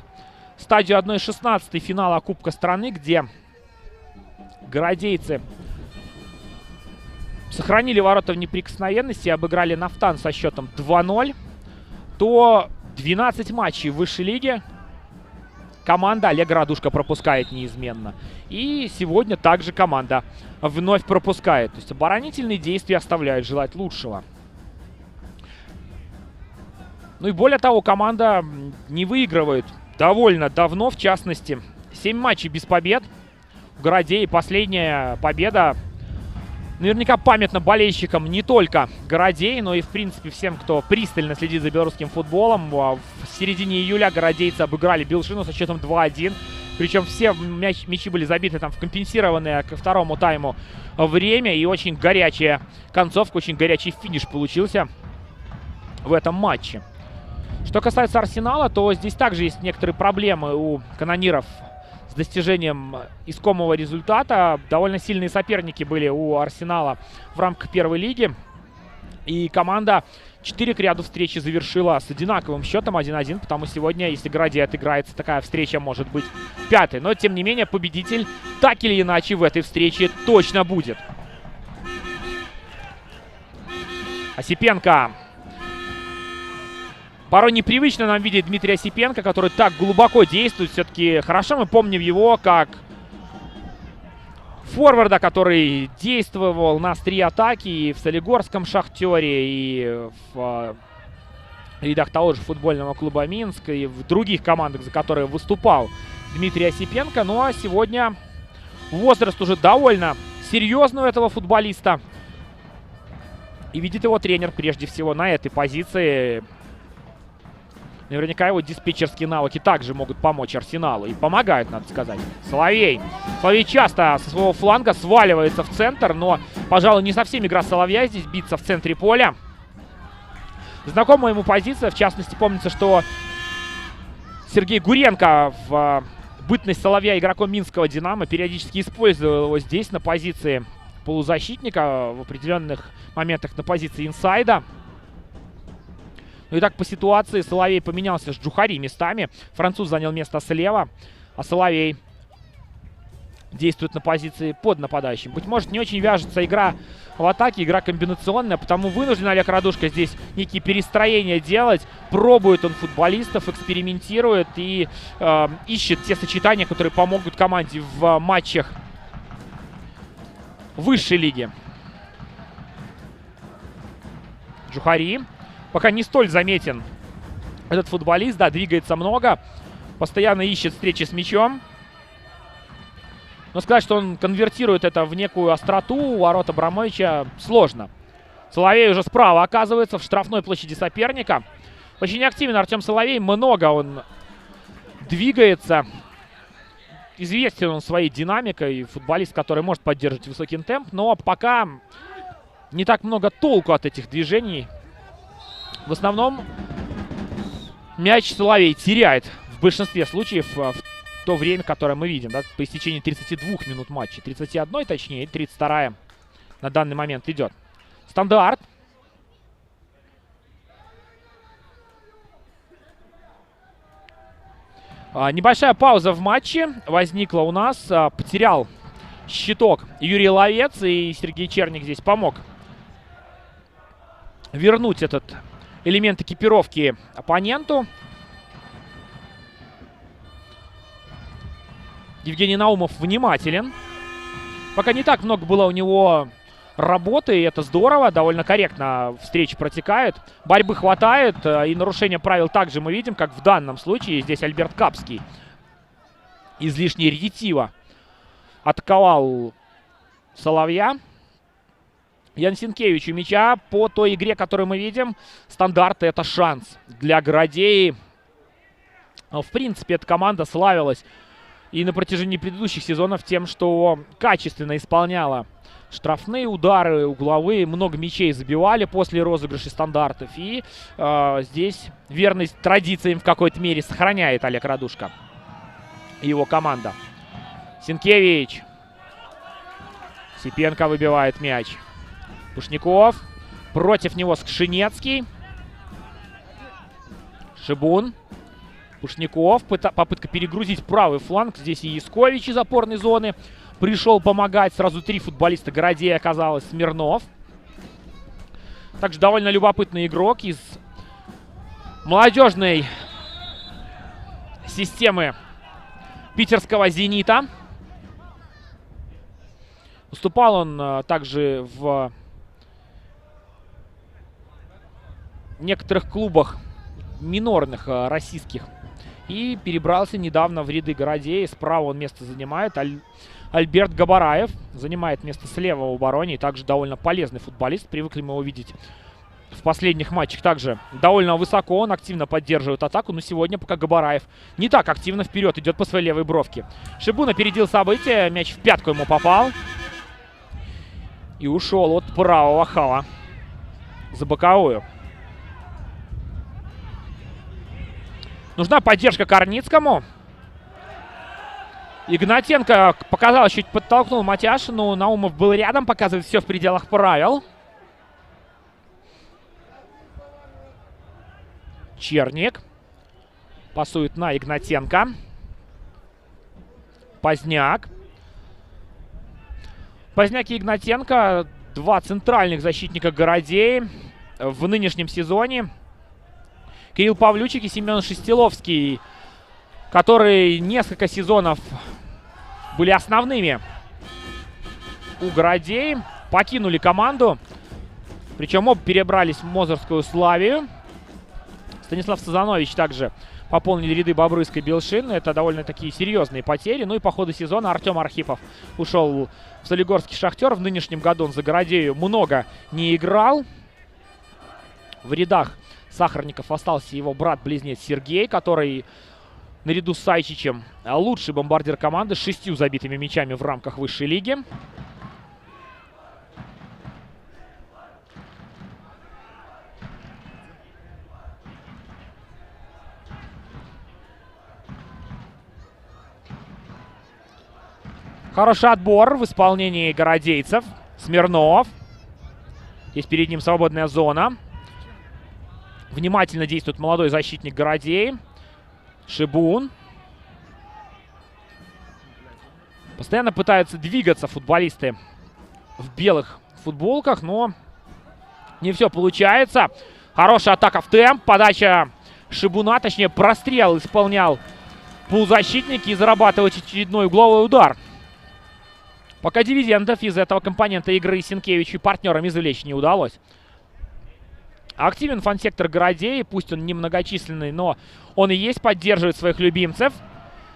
стадию 1/16 финала Кубка страны, где городейцы сохранили ворота в неприкосновенности и обыграли Нафтан со счетом 2-0, то 12 матчей в высшей лиге команда Олега Радушка пропускает неизменно. И сегодня также команда вновь пропускает. То есть оборонительные действия оставляют желать лучшего. Ну и более того, команда не выигрывает довольно давно, в частности, 7 матчей без побед. У Городеи последняя победа наверняка памятно болельщикам не только Городей, но и, в принципе, всем, кто пристально следит за белорусским футболом. В середине июля городейцы обыграли Белшину со счетом 2-1. Причем все мячи были забиты там в компенсированное ко второму тайму время. И очень горячая концовка, очень горячий финиш получился в этом матче. Что касается Арсенала, то здесь также есть некоторые проблемы у канониров с достижением искомого результата. Довольно сильные соперники были у Арсенала в рамках первой лиги. И команда 4 к ряду встречи завершила с одинаковым счетом 1-1, потому сегодня, если Городей отыграется, такая встреча может быть 5-й. Но, тем не менее, победитель так или иначе в этой встрече точно будет. Осипенко. Порой непривычно нам видеть Дмитрия Осипенко, который так глубоко действует. Все-таки хорошо мы помним его как форварда, который действовал на острие атаки и в Солигорском Шахтере, и в рядах того же футбольного клуба Минск, и в других командах, за которые выступал Дмитрий Осипенко. Ну а сегодня возраст уже довольно серьезный у этого футболиста. И видит его тренер прежде всего на этой позиции. Наверняка его диспетчерские навыки также могут помочь Арсеналу. И помогают, надо сказать. Соловей. Соловей часто со своего фланга сваливается в центр. Но, пожалуй, не совсем игра Соловья здесь биться в центре поля. Знакомая ему позиция. В частности, помнится, что Сергей Гуренко в бытность Соловья игроком Минского «Динамо» периодически использовал его здесь на позиции полузащитника. В определенных моментах на позиции инсайда. Ну и так по ситуации Соловей поменялся с Джухари местами. Француз занял место слева, а Соловей действует на позиции под нападающим. Быть может, не очень вяжется игра в атаке, игра комбинационная, потому вынужден Олег Радушко здесь некие перестроения делать. Пробует он футболистов, экспериментирует и ищет те сочетания, которые помогут команде в матчах высшей лиги. Джухари. Пока не столь заметен этот футболист, да, двигается много, постоянно ищет встречи с мячом. Но сказать, что он конвертирует это в некую остроту у ворот Абрамовича, сложно. Соловей уже справа оказывается в штрафной площади соперника. Очень активен Артем Соловей, много он двигается. Известен он своей динамикой, футболист, который может поддерживать высокий темп, но пока не так много толку от этих движений. В основном мяч Соловей теряет в большинстве случаев в то время, которое мы видим, да, по истечении 32 минут матча. 31 точнее, и 32 на данный момент идет. Стандарт. Небольшая пауза в матче возникла у нас. Потерял щиток Юрий Ловец, и Сергей Черник здесь помог вернуть этот элемент экипировки оппоненту. Евгений Наумов внимателен. Пока не так много было у него работы, и это здорово. Довольно корректно встречи протекают. Борьбы хватает, и нарушение правил также мы видим, как в данном случае. Здесь Альберт Капский излишне ретиво атаковал Соловья. Ян Синкевич у мяча. По той игре, которую мы видим, стандарт — это шанс для Городей. В принципе, эта команда славилась и на протяжении предыдущих сезонов тем, что качественно исполняла штрафные удары, угловые. Много мячей забивали после розыгрышей стандартов. И здесь верность традициям в какой-то мере сохраняет Олег Радушко и его команда. Синкевич. Сипенко выбивает мяч. Пушников. Против него Скшинецкий. Шибун. Пушников. Попытка перегрузить правый фланг. Здесь и Яскович из опорной зоны пришел помогать. Сразу 3 футболиста Городей оказалось. Смирнов. Также довольно любопытный игрок из молодежной системы питерского «Зенита». Выступал он также в некоторых клубах минорных российских И перебрался недавно в ряды Городей. Справа он место занимает. Альберт Габараев занимает место слева в обороне. И также довольно полезный футболист. Привыкли мы его видеть в последних матчах. Также довольно высоко. Он активно поддерживает атаку. Но сегодня пока Габараев не так активно вперед идет по своей левой бровке. Шибун опередил события. Мяч в пятку ему попал. И ушел от правого хала за боковую. Нужна поддержка Корницкому. Игнатенко показалось, чуть подтолкнул Матяшину. Наумов был рядом, показывает все в пределах правил. Черник пасует на Игнатенко. Поздняк. Поздняк и Игнатенко, два центральных защитника Городей в нынешнем сезоне. Кирилл Павлючик и Семен Шестиловский, которые несколько сезонов были основными у Городей, покинули команду. Причем оба перебрались в Мозырскую Славию. Станислав Сазанович также пополнили ряды Бобруйской Белшин. Это довольно такие серьезные потери. Ну и по ходу сезона Артем Архипов ушел в Солигорский Шахтер. В нынешнем году он за Городею много не играл. В рядах Сахарников остался его брат-близнец Сергей, который наряду с Сайчичем лучший бомбардир команды с 6 забитыми мячами в рамках высшей лиги. Хороший отбор в исполнении городейцев. Смирнов. Есть перед ним свободная зона. Внимательно действует молодой защитник Городей. Шибун. Постоянно пытаются двигаться футболисты в белых футболках, но не все получается. Хорошая атака в темп. Подача Шибуна, точнее прострел исполнял полузащитник и зарабатывает очередной угловой удар. Пока дивидендов из этого компонента игры Синкевичу и партнерам извлечь не удалось. Активен фан-сектор Городей, пусть он немногочисленный, но он и есть, поддерживает своих любимцев.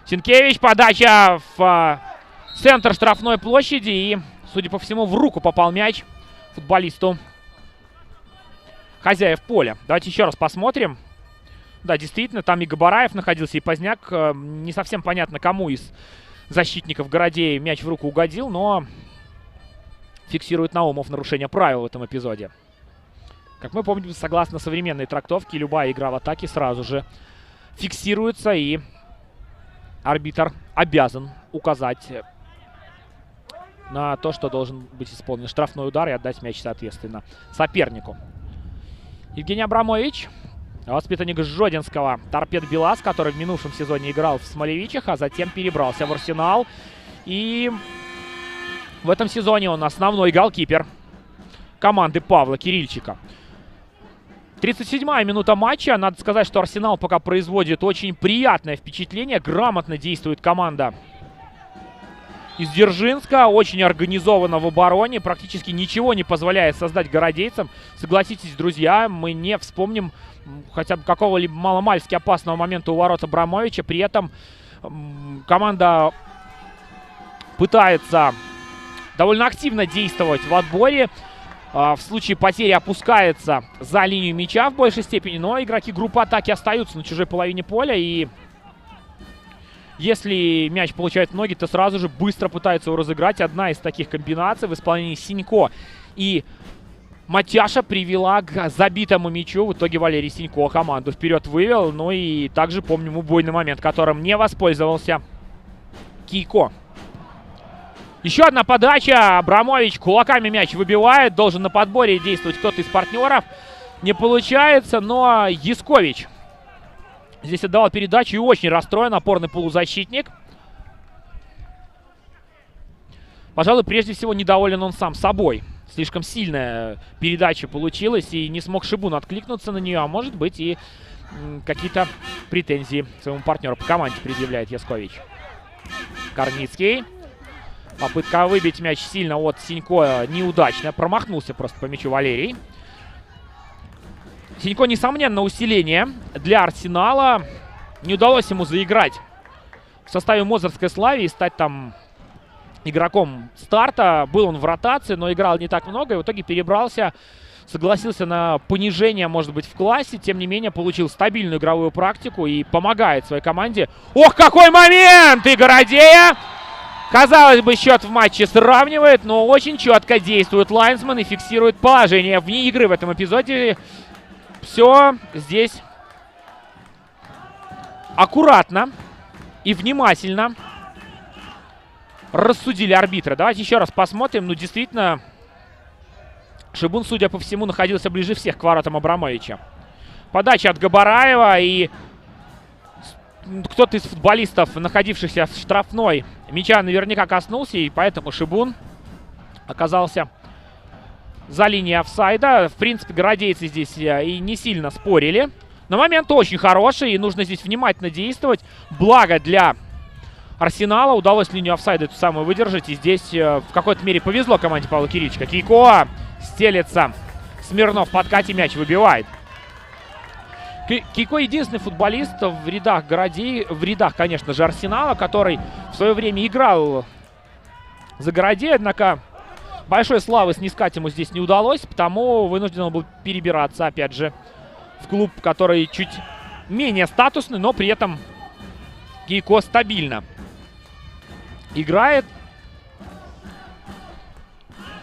Синкевич, подача в центр штрафной площади и, судя по всему, в руку попал мяч футболисту хозяев поля. Давайте еще раз посмотрим. Да, действительно, там и Габараев находился, и Поздняк. Не совсем понятно, кому из защитников Городей мяч в руку угодил, но фиксирует Наумов нарушение правил в этом эпизоде. Как мы помним, согласно современной трактовке, любая игра в атаке сразу же фиксируется, и арбитр обязан указать на то, что должен быть исполнен штрафной удар и отдать мяч, соответственно, сопернику. Евгений Абрамович, воспитанник Жодинского Торпед Белас, который в минувшем сезоне играл в Смолевичах, а затем перебрался в Арсенал. И в этом сезоне он основной голкипер команды Павла Кирильчика. 37-я минута матча. Надо сказать, что Арсенал пока производит очень приятное впечатление. Грамотно действует команда из Дзержинска. Очень организована в обороне. Практически ничего не позволяет создать городейцам. Согласитесь, друзья, мы не вспомним хотя бы какого-либо маломальски опасного момента у ворот Абрамовича. При этом команда пытается довольно активно действовать в отборе. В случае потери опускается за линию мяча в большей степени, но игроки группы атаки остаются на чужой половине поля. И если мяч получает в ноги, то сразу же быстро пытаются его разыграть. Одна из таких комбинаций в исполнении Синько и Матяша привела к забитому мячу. В итоге Валерий Синько команду вперед вывел. Ну и также помним убойный момент, которым не воспользовался Кийко. Еще одна подача. Абрамович кулаками мяч выбивает. Должен на подборе действовать кто-то из партнеров. Не получается, но Яскович здесь отдавал передачу и очень расстроен. Опорный полузащитник. Пожалуй, прежде всего недоволен он сам собой. Слишком сильная передача получилась, и не смог Шибун откликнуться на нее. А может быть, и какие-то претензии своему партнеру по команде предъявляет Яскович. Корницкий. Попытка выбить мяч сильно от Синько неудачная. Промахнулся просто по мячу Валерий. Синько, несомненно, усиление для Арсенала. не удалось ему заиграть в составе Мозырской Славии и стать там игроком старта. Был он в ротации, но играл не так много. И в итоге перебрался, согласился на понижение, может быть, в классе. Тем не менее, получил стабильную игровую практику и помогает своей команде. Ох, какой момент! И Городея! Казалось бы, счет в матче сравнивает, но очень четко действует лайнсман и фиксирует положение вне игры в этом эпизоде. Все здесь аккуратно и внимательно рассудили арбитры. Давайте еще раз посмотрим. Ну, действительно, Шибун, судя по всему, находился ближе всех к воротам Абрамовича. Подача от Габараева, и кто-то из футболистов, находившихся в штрафной, мяча наверняка коснулся, и поэтому Шибун оказался за линией офсайда. В принципе, городейцы здесь и не сильно спорили. Но момент очень хороший, и нужно здесь внимательно действовать. Благо для Арсенала удалось линию офсайда эту самую выдержать. И здесь в какой-то мере повезло команде Павла Кирильчика. Кейко стелется. Смирнов в подкате мяч выбивает. Кейко единственный футболист в рядах Городей, в рядах, конечно же, Арсенала, который в свое время играл за Городей. Однако большой славы снискать ему здесь не удалось, потому вынужден был перебираться, опять же, в клуб, который чуть менее статусный, но при этом Кейко стабильно играет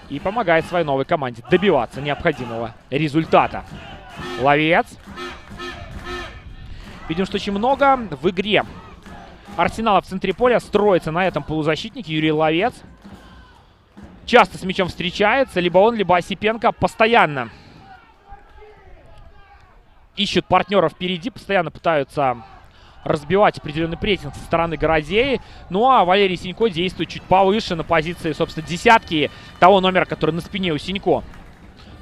и помогает своей новой команде добиваться необходимого результата. Ловец. Видим, что очень много в игре Арсенала в центре поля строится на этом полузащитнике Юрий Ловец. Часто с мячом встречается, либо он, либо Осипенко постоянно ищут партнеров впереди, постоянно пытаются разбивать определенный прессинг со стороны Городеи. Ну а Валерий Синько действует чуть повыше на позиции, собственно, десятки того номера, который на спине у Синько.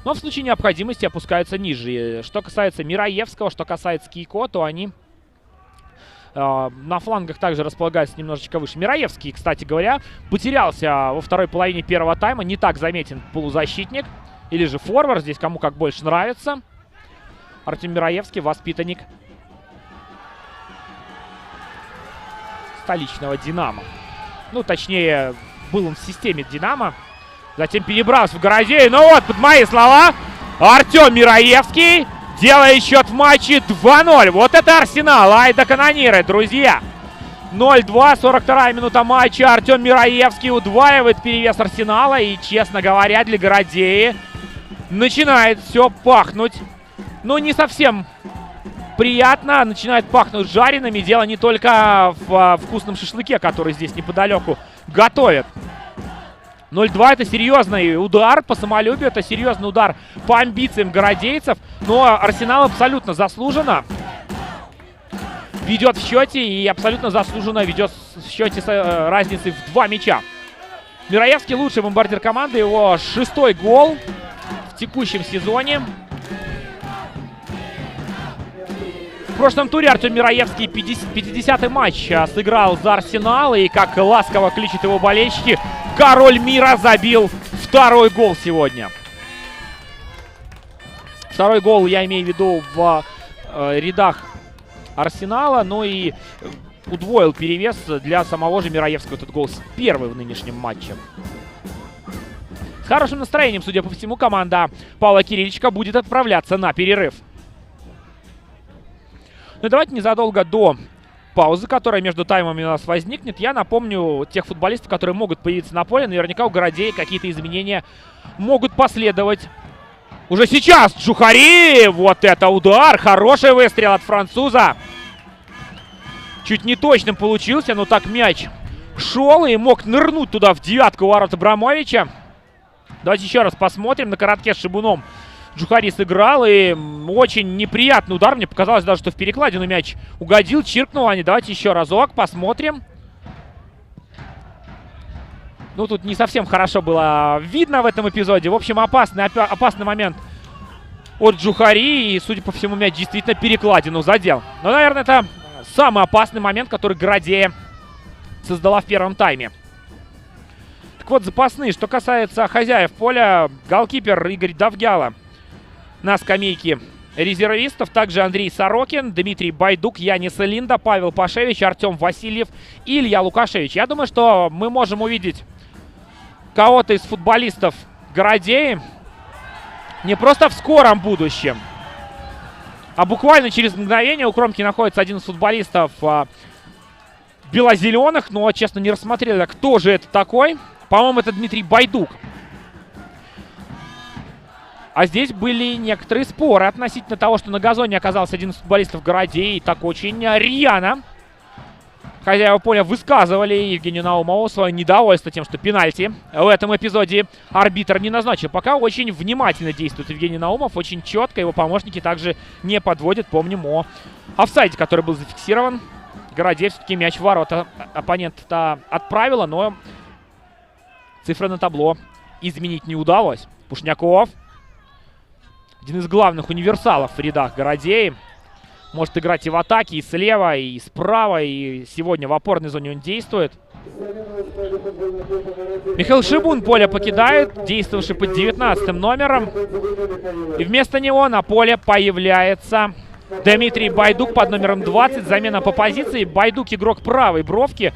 Но в случае необходимости опускаются ниже. Что касается Мираевского, что касается Кейко, то они на флангах также располагаются немножечко выше. Мираевский, кстати говоря, потерялся во второй половине первого тайма. Не так заметен полузащитник или же форвард. Здесь кому как больше нравится. Артем Мираевский, воспитанник столичного «Динамо». Ну, точнее, был он в системе «Динамо». Затем перебрался в Городею. Ну вот, под мои слова, Артем Мираевский делает счет в матче 2-0. Вот это Арсенал. Айда канониры, друзья. 0-2, 42-я минута матча. Артем Мираевский удваивает перевес Арсенала. И, честно говоря, для Городеи начинает все пахнуть. Ну, не совсем приятно. Начинает пахнуть жареными. Дело не только в вкусном шашлыке, который здесь неподалеку готовят. 0-2 это серьезный удар по самолюбию, это серьезный удар по амбициям городейцев. Но Арсенал абсолютно заслуженно ведет в счете и абсолютно заслуженно ведет в счете с разницей в 2 мяча. Мираевский лучший бомбардир команды, его 6-й гол в текущем сезоне. В прошлом туре Артем Мираевский 50-й матч сыграл за Арсенал. И, как ласково кличут его болельщики, король мира забил 2-й гол сегодня. 2-й гол я имею в виду в рядах Арсенала. Ну и удвоил перевес для самого же Мираевского этот гол. Первый в нынешнем матче. С хорошим настроением, судя по всему, команда Павла Кирильчика будет отправляться на перерыв. Ну и давайте незадолго до паузы, которая между таймами у нас возникнет, я напомню тех футболистов, которые могут появиться на поле. Наверняка у Городеи какие-то изменения могут последовать уже сейчас. Джухари! Вот это удар! Хороший выстрел от француза. Чуть не точным получился, но так мяч шел и мог нырнуть туда в девятку ворот Абрамовича. Давайте еще раз посмотрим. На коротке с Шибуном Джухари сыграл, и очень неприятный удар. Мне показалось даже, что в перекладину мяч угодил, чиркнул. Давайте еще разок посмотрим. Ну, тут не совсем хорошо было видно в этом эпизоде. В общем, опасный момент от Джухари. И, судя по всему, мяч действительно перекладину задел. Но, наверное, это самый опасный момент, который Городея создала в первом тайме. Так вот, запасные. Что касается хозяев поля, голкипер Игорь Довгяла на скамейке резервистов. Также Андрей Сорокин, Дмитрий Байдук, Янис Линда, Павел Пашевич, Артем Васильев и Илья Лукашевич. Я думаю, что мы можем увидеть кого-то из футболистов Городеи не просто в скором будущем, а буквально через мгновение. У кромки находится один из футболистов бело-зеленых, но, честно, не рассмотрели, кто же это такой. По-моему, это Дмитрий Байдук. А здесь были некоторые споры относительно того, что на газоне оказался один из футболистов Городеи. И так очень рьяно хозяева поля высказывали Евгению Наумову свое недовольство тем, что пенальти в этом эпизоде арбитр не назначил. Пока очень внимательно действует Евгений Наумов, очень четко. Его помощники также не подводят. Помним о офсайде, который был зафиксирован. Городея все-таки мяч в ворота оппонента отправила, но цифры на табло изменить не удалось. Пушняков, один из главных универсалов в рядах Городеи. Может играть и в атаке, и слева, и справа, и сегодня в опорной зоне он действует. Михаил Шибун поле покидает, действовавший под 19 номером. И вместо него на поле появляется Дмитрий Байдук под номером 20. Замена по позиции. Байдук игрок правой бровки.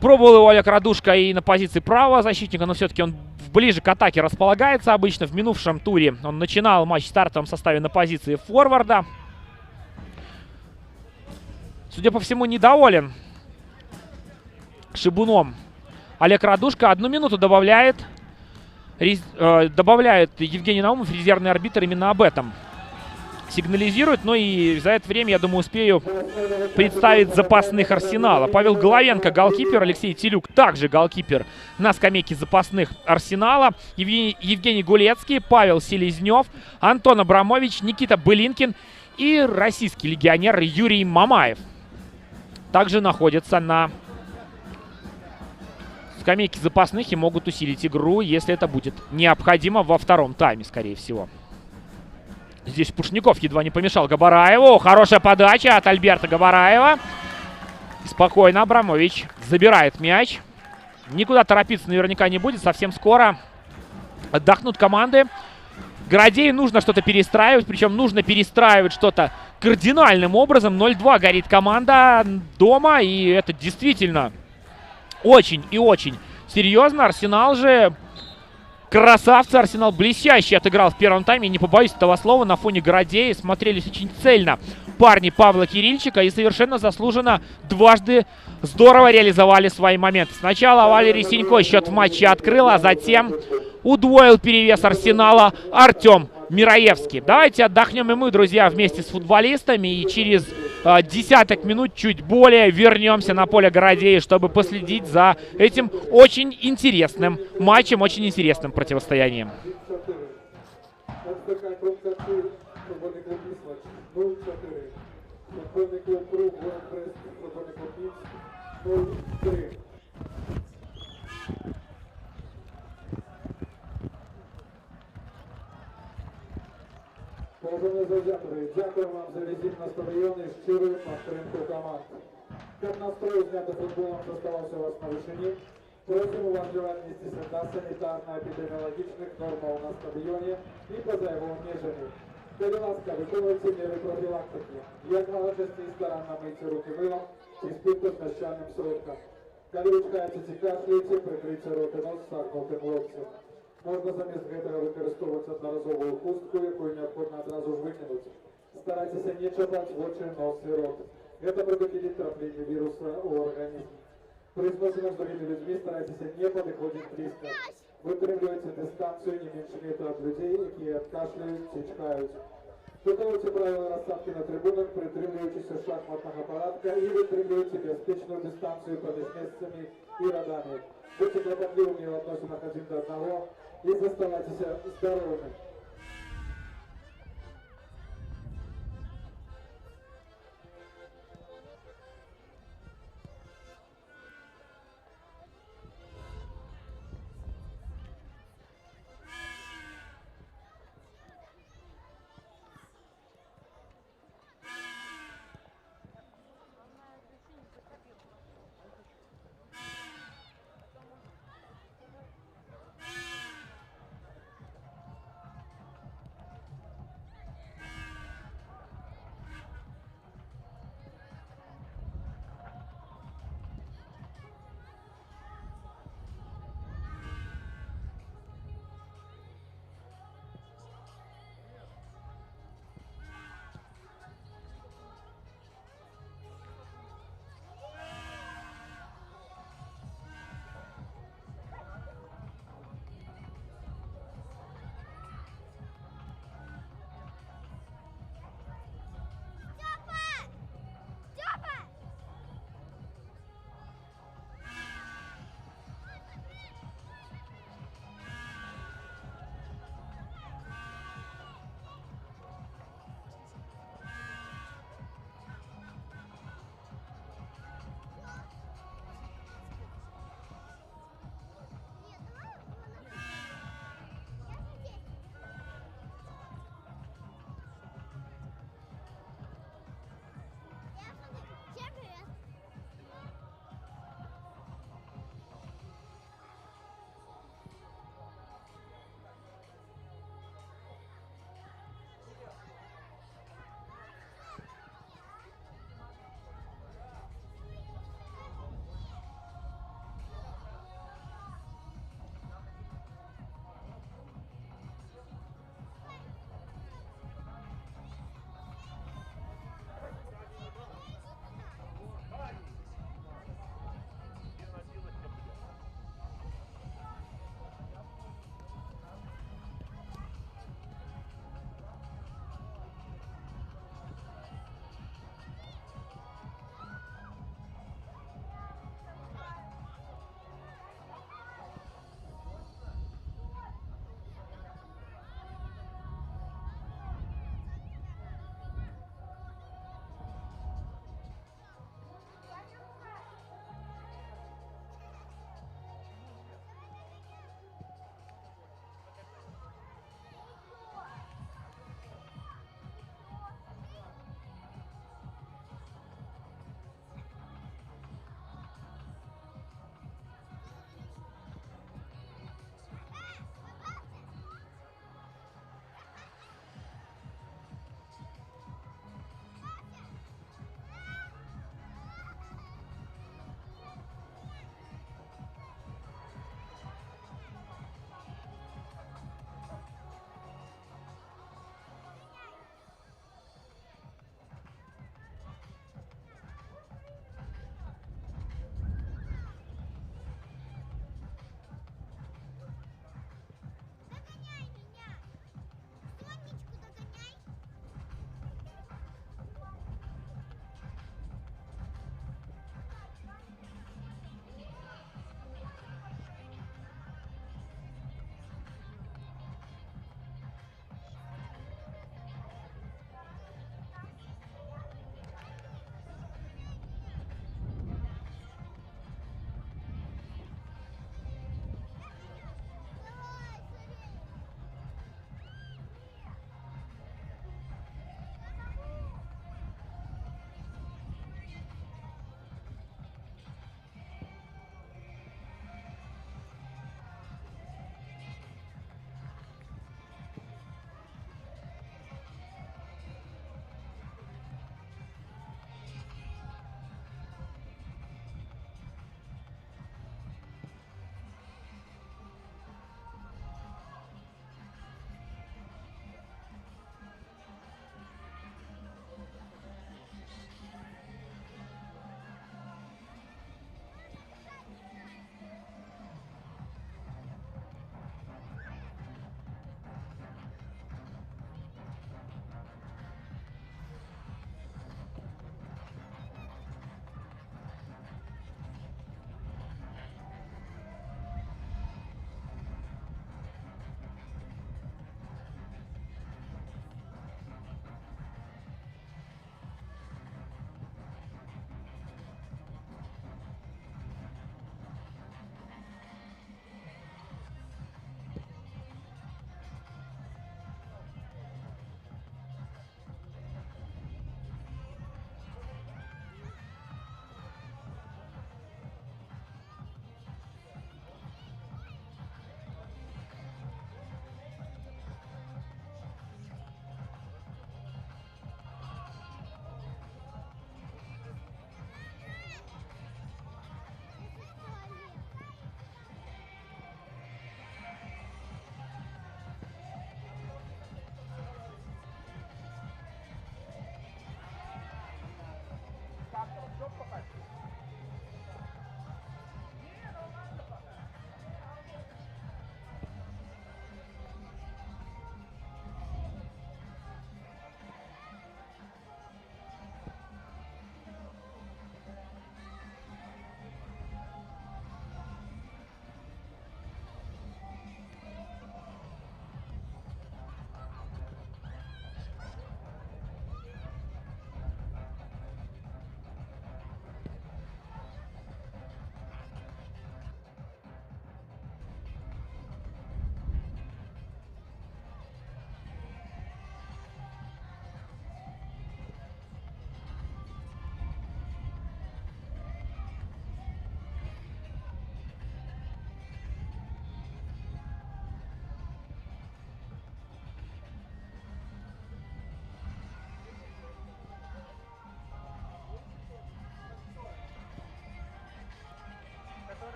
Пробовал его Олег Радушко и на позиции правого защитника, но все-таки он ближе к атаке располагается обычно. В минувшем туре он начинал матч в стартовом составе на позиции форварда. Судя по всему, недоволен Шибуном Олег Радушко. 1 минуту добавляет Евгений Наумов, резервный арбитр, именно об этом сигнализирует. Ну и за это время, я думаю, успею представить запасных Арсенала. Павел Головенко, голкипер. Алексей Телюк, также голкипер на скамейке запасных Арсенала. Евгений Гулецкий, Павел Селезнев, Антон Абрамович, Никита Былинкин и российский легионер Юрий Мамаев также находятся на скамейке запасных и могут усилить игру, если это будет необходимо во втором тайме, скорее всего. Здесь Пушников едва не помешал Габараеву. Хорошая подача от Альберта Габараева. Спокойно Абрамович забирает мяч. Никуда торопиться наверняка не будет. Совсем скоро отдохнут команды. Городею нужно что-то перестраивать. Причем нужно перестраивать что-то кардинальным образом. 0-2 горит команда дома. И это действительно очень и очень серьезно. Арсенал же... Красавцы. Арсенал блестяще отыграл в первом тайме. Не побоюсь этого слова. На фоне Городеи смотрелись очень цельно парни Павла Кирильчика. И совершенно заслуженно дважды здорово реализовали свои моменты. Сначала Валерий Синько счет в матче открыл, а затем удвоил перевес Арсенала Артем Мираевский. Давайте отдохнем и мы, друзья, вместе с футболистами. И через десяток минут, чуть более, вернемся на поле Городеи, чтобы последить за этим очень интересным матчем, очень интересным противостоянием. Поважні завзятори, дякую вам за візит на стадіон і щиру підтримку команд. Как настрой снято футболом доставался у вас на вышине, просим уважать вместе с санитарно-эпидемиологичных нормах на стадионе и поза его межами. Будь ласка, виконуйте меры профилактики. Як належите і старанно мийте руки милом і спирту з нащальним сродком. Коли ручкаєтеся, кашляйте, прикрийте рот і нос сагнутим локтем. Можна замість гэтага використовувати одноразовую хустку, яку необходимо одразу ж викинути. Старайтеся не чапати в очі, нос і рот. Это предупредит трапление вируса у организма. При сношении с другими людьми старайтеся не подходить близко. Вытримливайте дистанцию не меньше метра от людей, которые откашляют и чихают. Виконуйте правила рассадки на трибунах, притримуючись шахматного порядка и вытримливайте беспечную дистанцию между местами и родами. Будьте кропотливыми в отношениях один до одного и заставайтесь здоровыми.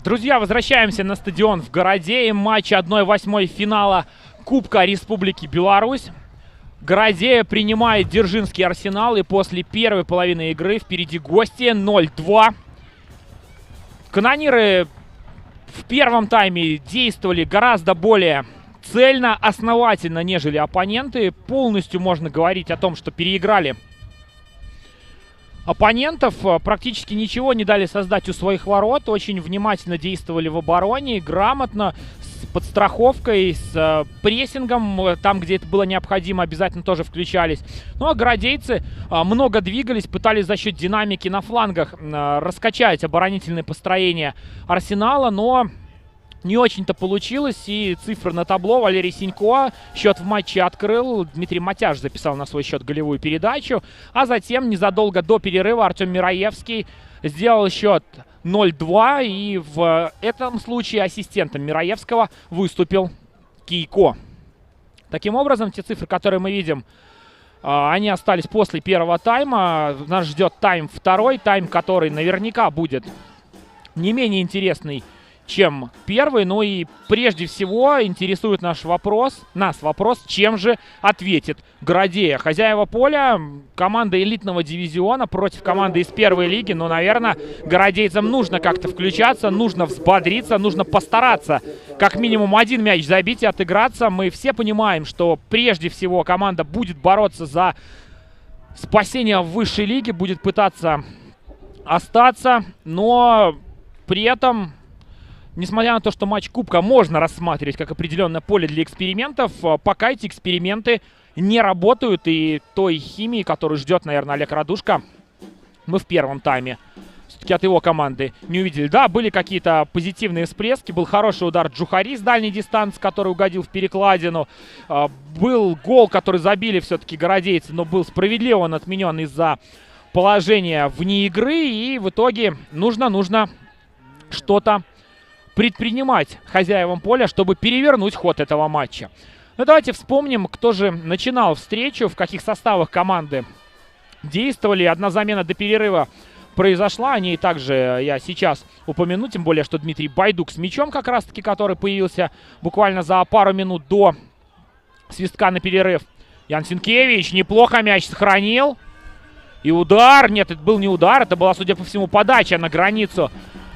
Друзья, возвращаемся на стадион в Городее. Матч 1/8 финала Кубка Республики Беларусь. Городея принимает Дзержинский Арсенал. И после первой половины игры впереди гости 0-2. Канониры в первом тайме действовали гораздо более цельно, основательно, нежели оппоненты. Полностью можно говорить о том, что переиграли оппонентов, практически ничего не дали создать у своих ворот. Очень внимательно действовали в обороне, грамотно, с подстраховкой, с прессингом. Там, где это было необходимо, обязательно тоже включались. Ну а городейцы много двигались, пытались за счет динамики на флангах раскачать оборонительное построение Арсенала, но не очень-то получилось, и цифры на табло. Валерий Синько счет в матче открыл. Дмитрий Матяш записал на свой счет голевую передачу. А затем, незадолго до перерыва, Артем Мираевский сделал счет 0-2. И в этом случае ассистентом Мираевского выступил Кейко. Таким образом, те цифры, которые мы видим, они остались после первого тайма. Нас ждет тайм второй. Тайм, который наверняка будет не менее интересный, чем первый. Ну и прежде всего интересует нас вопрос, чем же ответит Городея. Хозяева поля, команда элитного дивизиона против команды из первой лиги. Но, наверное, городейцам нужно как-то включаться, нужно взбодриться, нужно постараться как минимум один мяч забить и отыграться. Мы все понимаем, что прежде всего команда будет бороться за спасение в высшей лиге, будет пытаться остаться, но при этом, несмотря на то, что матч Кубка можно рассматривать как определенное поле для экспериментов, пока эти эксперименты не работают. И той химии, которую ждет, наверное, Олег Радушко, мы в первом тайме все-таки от его команды не увидели. Да, были какие-то позитивные всплески. Был хороший удар Джухари с дальней дистанции, который угодил в перекладину. Был гол, который забили все-таки городейцы, но был справедливо он отменен из-за положения вне игры. И в итоге нужно что-то предпринимать хозяевам поля, чтобы перевернуть ход этого матча. Ну, давайте вспомним, кто же начинал встречу, в каких составах команды действовали. Одна замена до перерыва произошла, о ней также я сейчас упомяну, тем более, что Дмитрий Байдук с мячом как раз-таки, который появился буквально за пару минут до свистка на перерыв. Ян Синкевич неплохо мяч сохранил. И удар, нет, это был не удар, это была, судя по всему, подача на границу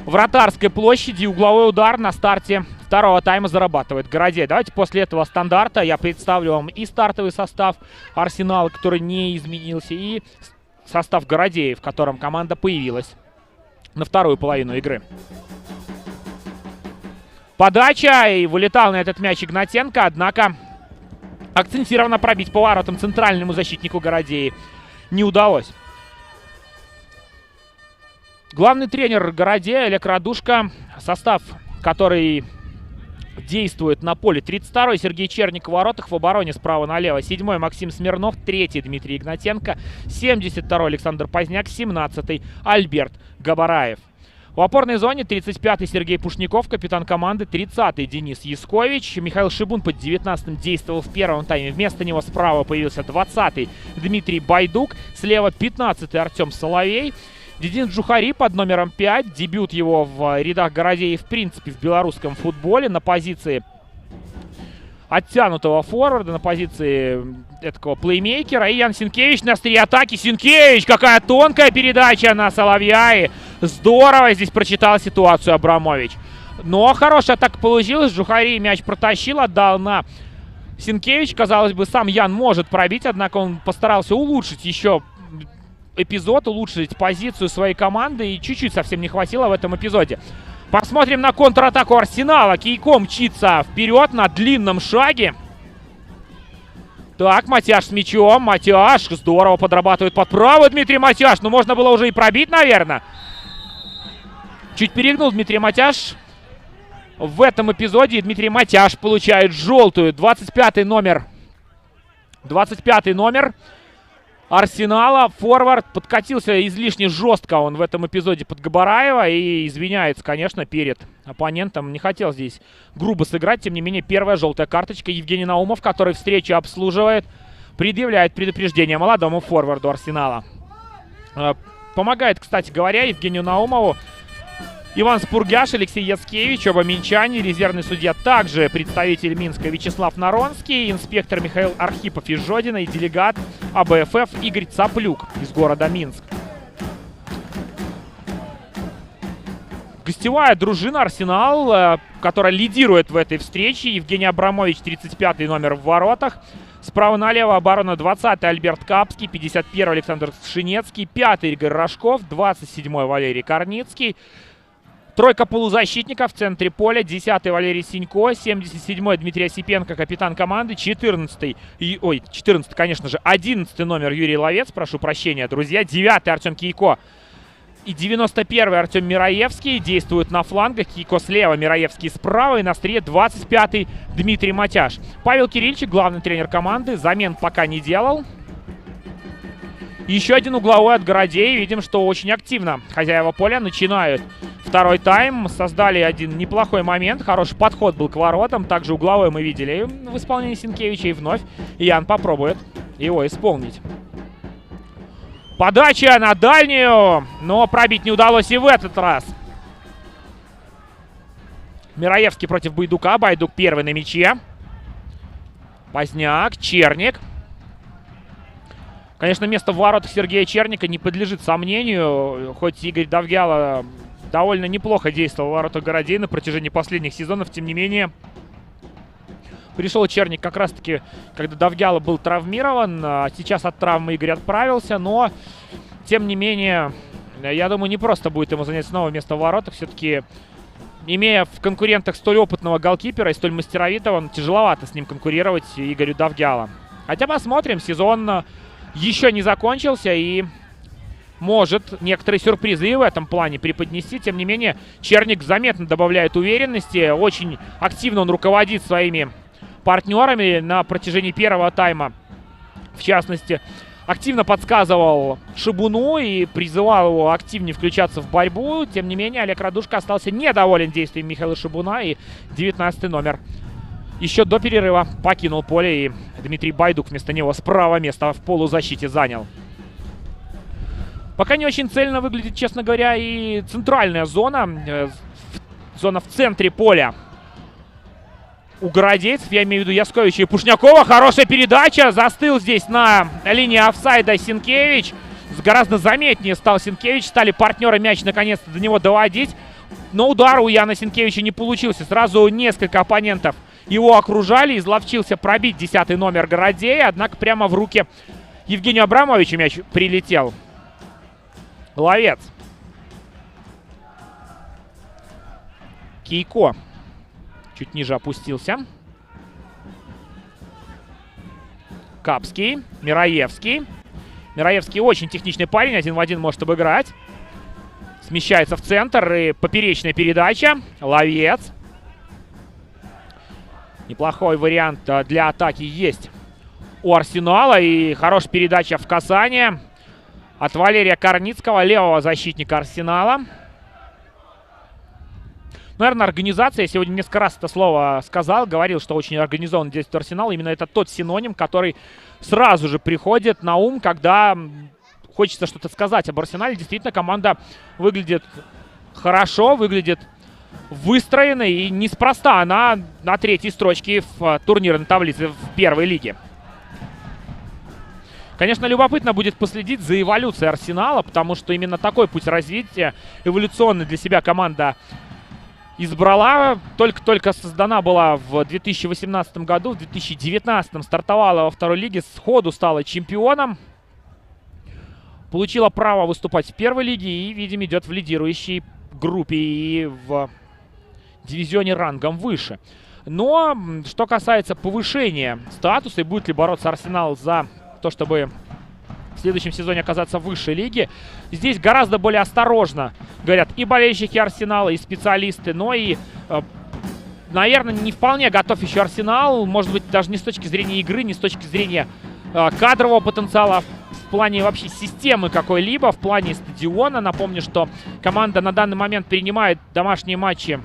вратарской площади. Угловой удар на старте второго тайма зарабатывает Городея. Давайте после этого стандарта я представлю вам и стартовый состав Арсенала, который не изменился, и состав Городея, в котором команда появилась на вторую половину игры. Подача, и вылетал на этот мяч Игнатенко, однако акцентированно пробить по воротам центральному защитнику Городеи не удалось. Главный тренер Городея Олег Радушко. Состав, который действует на поле: 32-й Сергей Черник в воротах, в обороне справа налево 7-й Максим Смирнов, 3-й Дмитрий Игнатенко, 72-й Александр Поздняк, 17-й Альберт Габараев. В опорной зоне 35-й Сергей Пушников, капитан команды, 30-й Денис Яскович. Михаил Шибун под 19-м действовал в первом тайме. Вместо него справа появился 20-й Дмитрий Байдук, слева 15-й Артем Соловей. Дидин Джухари под номером 5. Дебют его в рядах Городеи, в принципе, в белорусском футболе. На позиции оттянутого форварда, на позиции такого плеймейкера. И Ян Синкевич на острие атаки. Синкевич! Какая тонкая передача на Соловья. И здорово здесь прочитал ситуацию Абрамович. Но хорошая атака получилась. Джухари мяч протащил, отдал на Синкевич. Казалось бы, сам Ян может пробить, однако он постарался улучшить еще эпизод, улучшить позицию своей команды, и чуть-чуть совсем не хватило в этом эпизоде. Посмотрим на контратаку Арсенала. Кейко мчится вперед на длинном шаге. Так, Матяш с мячом. Матяш здорово подрабатывает под правую. Дмитрий Матяш. Ну, можно было уже и пробить, наверное. Чуть перегнул Дмитрий Матяш. В этом эпизоде Дмитрий Матяш получает желтую. 25-й номер. 25-й номер Арсенала. Форвард подкатился излишне жестко он в этом эпизоде под Габараева и извиняется, конечно, перед оппонентом. Не хотел здесь грубо сыграть. Тем не менее, первая желтая карточка. Евгений Наумов, который встречу обслуживает, предъявляет предупреждение молодому форварду Арсенала. Помогает, кстати говоря, Евгению Наумову Иван Спургяш, Алексей Яцкевич, оба минчане, резервный судья также представитель Минска Вячеслав Наронский, инспектор Михаил Архипов из Жодина и делегат АБФФ Игорь Цаплюк из города Минск. Гостевая дружина «Арсенал», которая лидирует в этой встрече. Евгений Абрамович, 35-й номер в воротах. Справа налево оборона 20-й Альберт Капский, 51-й Александр Шинецкий, 5-й Игорь Рожков, 27-й Валерий Корницкий. Тройка полузащитников в центре поля. 10-й Валерий Синько, 77-й Дмитрий Осипенко, капитан команды. 14-й, 14-й, конечно же, 11-й номер Юрий Ловец, прошу прощения, друзья. 9-й Артем Кейко и 91-й Артем Мираевский действуют на флангах. Кейко слева, Мираевский справа. И на острие 25-й Дмитрий Матяш. Павел Кирильчик, главный тренер команды, замен пока не делал. Еще один угловой от Городей. Видим, что очень активно хозяева поля начинают второй тайм. Создали один неплохой момент. Хороший подход был к воротам. Также угловой мы видели в исполнении Синкевича. И вновь Ян попробует его исполнить. Подача на дальнюю. Но пробить не удалось и в этот раз. Мираевский против Байдука. Байдук первый на мяче. Поздняк, Черник. Конечно, место в воротах Сергея Черника не подлежит сомнению. Хоть Игорь Довгяла довольно неплохо действовал в воротах Городей на протяжении последних сезонов, тем не менее, пришел Черник как раз-таки, когда Довгяла был травмирован. Сейчас от травмы Игорь отправился, но, тем не менее, я думаю, не просто будет ему занять снова место в воротах. Все-таки, имея в конкурентах столь опытного голкипера и столь мастеровитого, тяжеловато с ним конкурировать Игорю Довгяла. Хотя посмотрим, сезон еще не закончился и может некоторые сюрпризы и в этом плане преподнести. Тем не менее, Черник заметно добавляет уверенности. Очень активно он руководит своими партнерами на протяжении первого тайма. В частности, активно подсказывал Шибуну и призывал его активнее включаться в борьбу. Тем не менее, Олег Радушко остался недоволен действиями Михаила Шибуна. И 19-й номер еще до перерыва покинул поле. И Дмитрий Байдук вместо него справа место в полузащите занял. Пока не очень цельно выглядит, честно говоря, и центральная зона. Зона в центре поля у городейцев. Я имею в виду Ясковича и Пушнякова. Хорошая передача. Застыл здесь на линии офсайда Синкевич. Гораздо заметнее стал Синкевич. Стали партнеры мяч наконец-то до него доводить. Но удар у Яна Синкевича не получился. Сразу несколько оппонентов его окружали. Изловчился пробить 10-й номер Городея. Однако прямо в руки Евгению Абрамовичу мяч прилетел. Ловец. Кейко чуть ниже опустился. Капский. Мираевский. Мираевский очень техничный парень. Один в один может обыграть. Смещается в центр. И поперечная передача. Ловец. Неплохой вариант для атаки есть у Арсенала. И хорошая передача в касание от Валерия Корницкого, левого защитника Арсенала. Наверное, организация. Я сегодня несколько раз это слово сказал. Говорил, что очень организованно действует Арсенал. Именно это тот синоним, который сразу же приходит на ум, когда хочется что-то сказать об Арсенале. Действительно, команда выглядит хорошо, выглядит выстроенной. И неспроста она на 3-й строчке в турнирной таблице в первой лиге. Конечно, любопытно будет последить за эволюцией Арсенала, потому что именно такой путь развития эволюционный для себя команда избрала. Только-только создана была в 2018 году, в 2019 стартовала во второй лиге, сходу стала чемпионом. Получила право выступать в первой лиге и, видимо, идет в лидирующей группе и в дивизионе рангом выше. Но что касается повышения статуса и будет ли бороться Арсенал за то, чтобы в следующем сезоне оказаться в высшей лиге, здесь гораздо более осторожно говорят и болельщики Арсенала, и специалисты, но и, наверное, не вполне готов еще Арсенал, может быть, даже не с точки зрения игры, не с точки зрения кадрового потенциала, в плане вообще системы какой-либо, в плане стадиона. Напомню, что команда на данный момент принимает домашние матчи,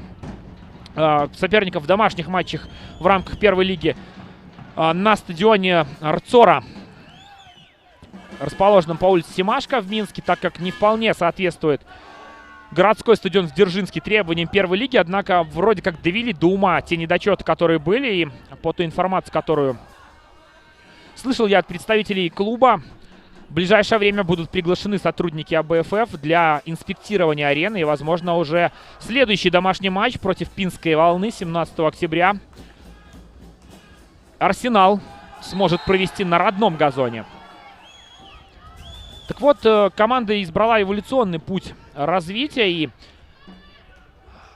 соперников в домашних матчах в рамках первой лиги на стадионе Рцора, расположенном по улице Семашко в Минске, так как не вполне соответствует городской стадион в Дзержинске требованиям первой лиги, однако вроде как довели до ума те недочеты, которые были, и по той информации, которую слышал я от представителей клуба, в ближайшее время будут приглашены сотрудники АБФФ для инспектирования арены, и, возможно, уже следующий домашний матч против Пинской Волны 17 октября Арсенал сможет провести на родном газоне. Так вот, команда избрала эволюционный путь развития, и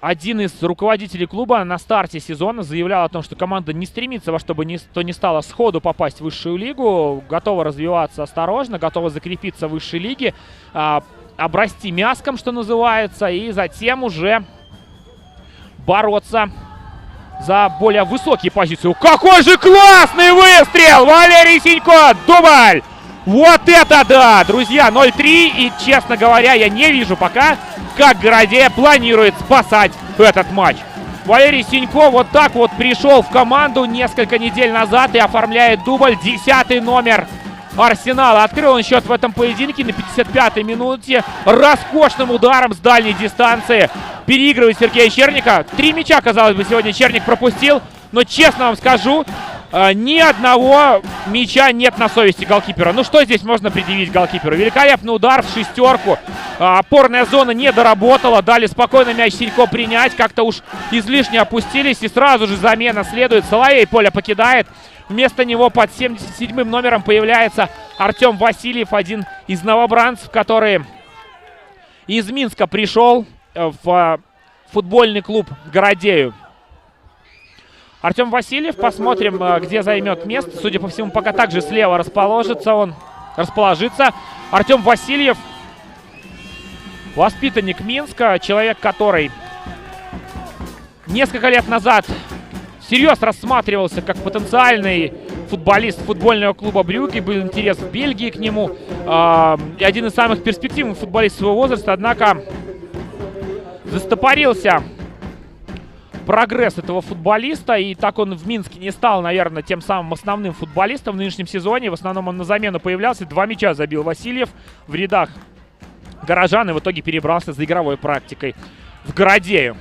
один из руководителей клуба на старте сезона заявлял о том, что команда не стремится во что бы то ни стало сходу попасть в высшую лигу, готова развиваться осторожно, готова закрепиться в высшей лиге, обрасти мяском, что называется, и затем уже бороться за более высокие позиции. Какой же классный выстрел! Валерий Синько! Дубль! Вот это да! Друзья, 0-3. И, честно говоря, я не вижу пока, как Городея планирует спасать этот матч. Валерий Синько вот так вот пришел в команду несколько недель назад и оформляет дубль. 10-й номер Арсенала. Открыл он счет в этом поединке на 55-й минуте. Роскошным ударом с дальней дистанции переигрывает Сергея Черника. 3 мяча, казалось бы, сегодня Черник пропустил. Но, честно вам скажу, ни одного мяча нет на совести голкипера. Ну что здесь можно предъявить голкиперу? Великолепный удар в шестерку. Опорная зона не доработала. Дали спокойно мяч Синько принять. Как-то уж излишне опустились. И сразу же замена следует. Соловей поле покидает. Вместо него под 77-м номером появляется Артем Васильев. Один из новобранцев, который из Минска пришел в футбольный клуб Городею. Артем Васильев, посмотрим, где займет место. Судя по всему, пока также слева расположится. Артем Васильев, воспитанник Минска, человек, который несколько лет назад всерьез рассматривался как потенциальный футболист футбольного клуба Брюгге. Был интерес в Бельгии к нему. Один из самых перспективных футболистов своего возраста, однако застопорился прогресс этого футболиста, и так он в Минске не стал, наверное, тем самым основным футболистом в нынешнем сезоне. В основном он на замену появлялся. 2 мяча забил Васильев в рядах горожан и в итоге перебрался за игровой практикой в Городею.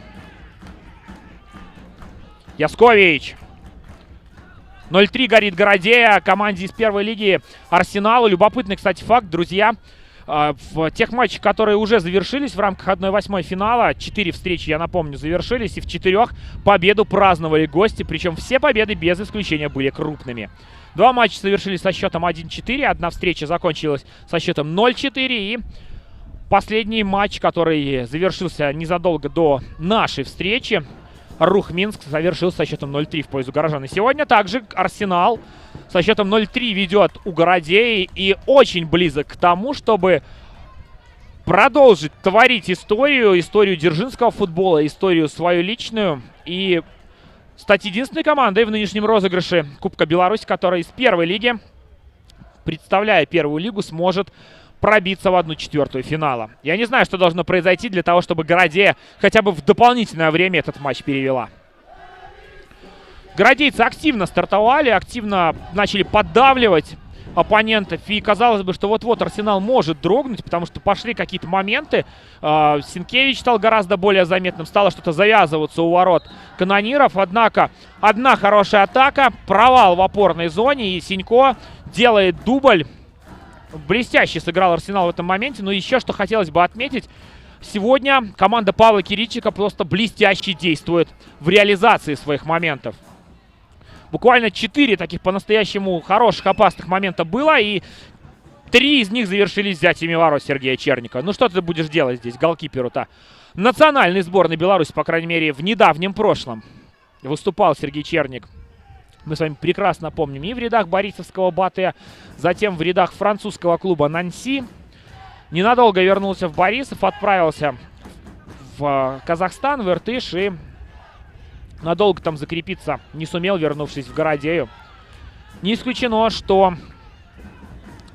Яскович. 0-3 горит Городея команде из первой лиги Арсеналу. Любопытный, кстати, факт, друзья. В тех матчах, которые уже завершились в рамках 1/8 финала, 4 встречи, я напомню, завершились, и в 4 победу праздновали гости, причем все победы без исключения были крупными. 2 матча завершились со счетом 1-4, одна встреча закончилась со счетом 0-4, и последний матч, который завершился незадолго до нашей встречи, Рух Минск, завершился со счетом 0-3 в пользу горожан. И сегодня также Арсенал со счетом 0-3 ведет у Городеи и очень близок к тому, чтобы продолжить творить историю дзержинского футбола, историю свою личную, и стать единственной командой в нынешнем розыгрыше Кубка Беларуси, которая из первой лиги, представляя первую лигу, сможет пробиться в 1/4 финала. Я не знаю, что должно произойти для того, чтобы Городея хотя бы в дополнительное время этот матч перевела. Городейцы активно стартовали, активно начали поддавливать оппонентов. И казалось бы, что вот-вот Арсенал может дрогнуть, потому что пошли какие-то моменты. Синкевич стал гораздо более заметным, стало что-то завязываться у ворот канониров. Однако одна хорошая атака, провал в опорной зоне, и Синько делает дубль. Блестяще сыграл Арсенал в этом моменте. Но еще что хотелось бы отметить. Сегодня команда Павла Киричика просто блестяще действует в реализации своих моментов. Буквально 4 таких по-настоящему хороших, опасных момента было. И 3 из них завершились взятиями ворот Сергея Черника. Ну что ты будешь делать здесь, голкиперу-то? Национальной сборной Беларуси, по крайней мере, в недавнем прошлом выступал Сергей Черник. Мы с вами прекрасно помним, и в рядах борисовского Батэ, затем в рядах французского клуба Нанси. Ненадолго вернулся в Борисов, отправился в Казахстан, в Иртыш, и надолго там закрепиться не сумел, вернувшись в Городею. Не исключено, что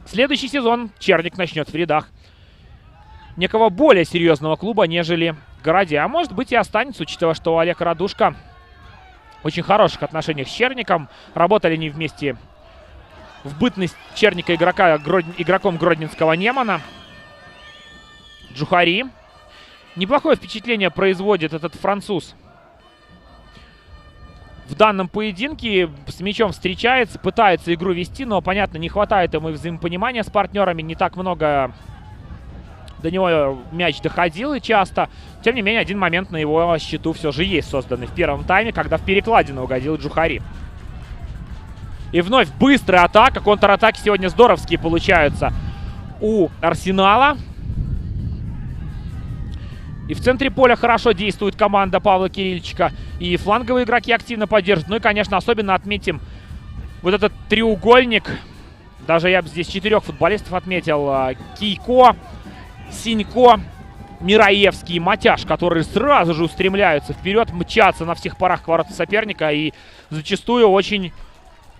следующий сезон Черник начнет в рядах некого более серьезного клуба, нежели Городея. А может быть и останется, учитывая, что Олег Радушка в очень хороших отношениях с Черником. Работали они вместе в бытность Черника игроком гродненского Немана. Джухари. Неплохое впечатление производит этот француз. В данном поединке с мячом встречается, пытается игру вести, но, понятно, не хватает ему взаимопонимания с партнерами. Не так много до него мяч доходил и часто. Тем не менее, один момент на его счету все же есть, созданный в первом тайме, когда в перекладину угодил Джухари. И вновь быстрая атака. Контратаки сегодня здоровские получаются у Арсенала. И в центре поля хорошо действует команда Павла Кирильчика. И фланговые игроки активно поддерживают. Ну и, конечно, особенно отметим вот этот треугольник. Даже я бы здесь 4 футболистов отметил. Кейко, Синько, Мираевский и Матяш, которые сразу же устремляются вперед, мчатся на всех парах к воротам соперника. И зачастую очень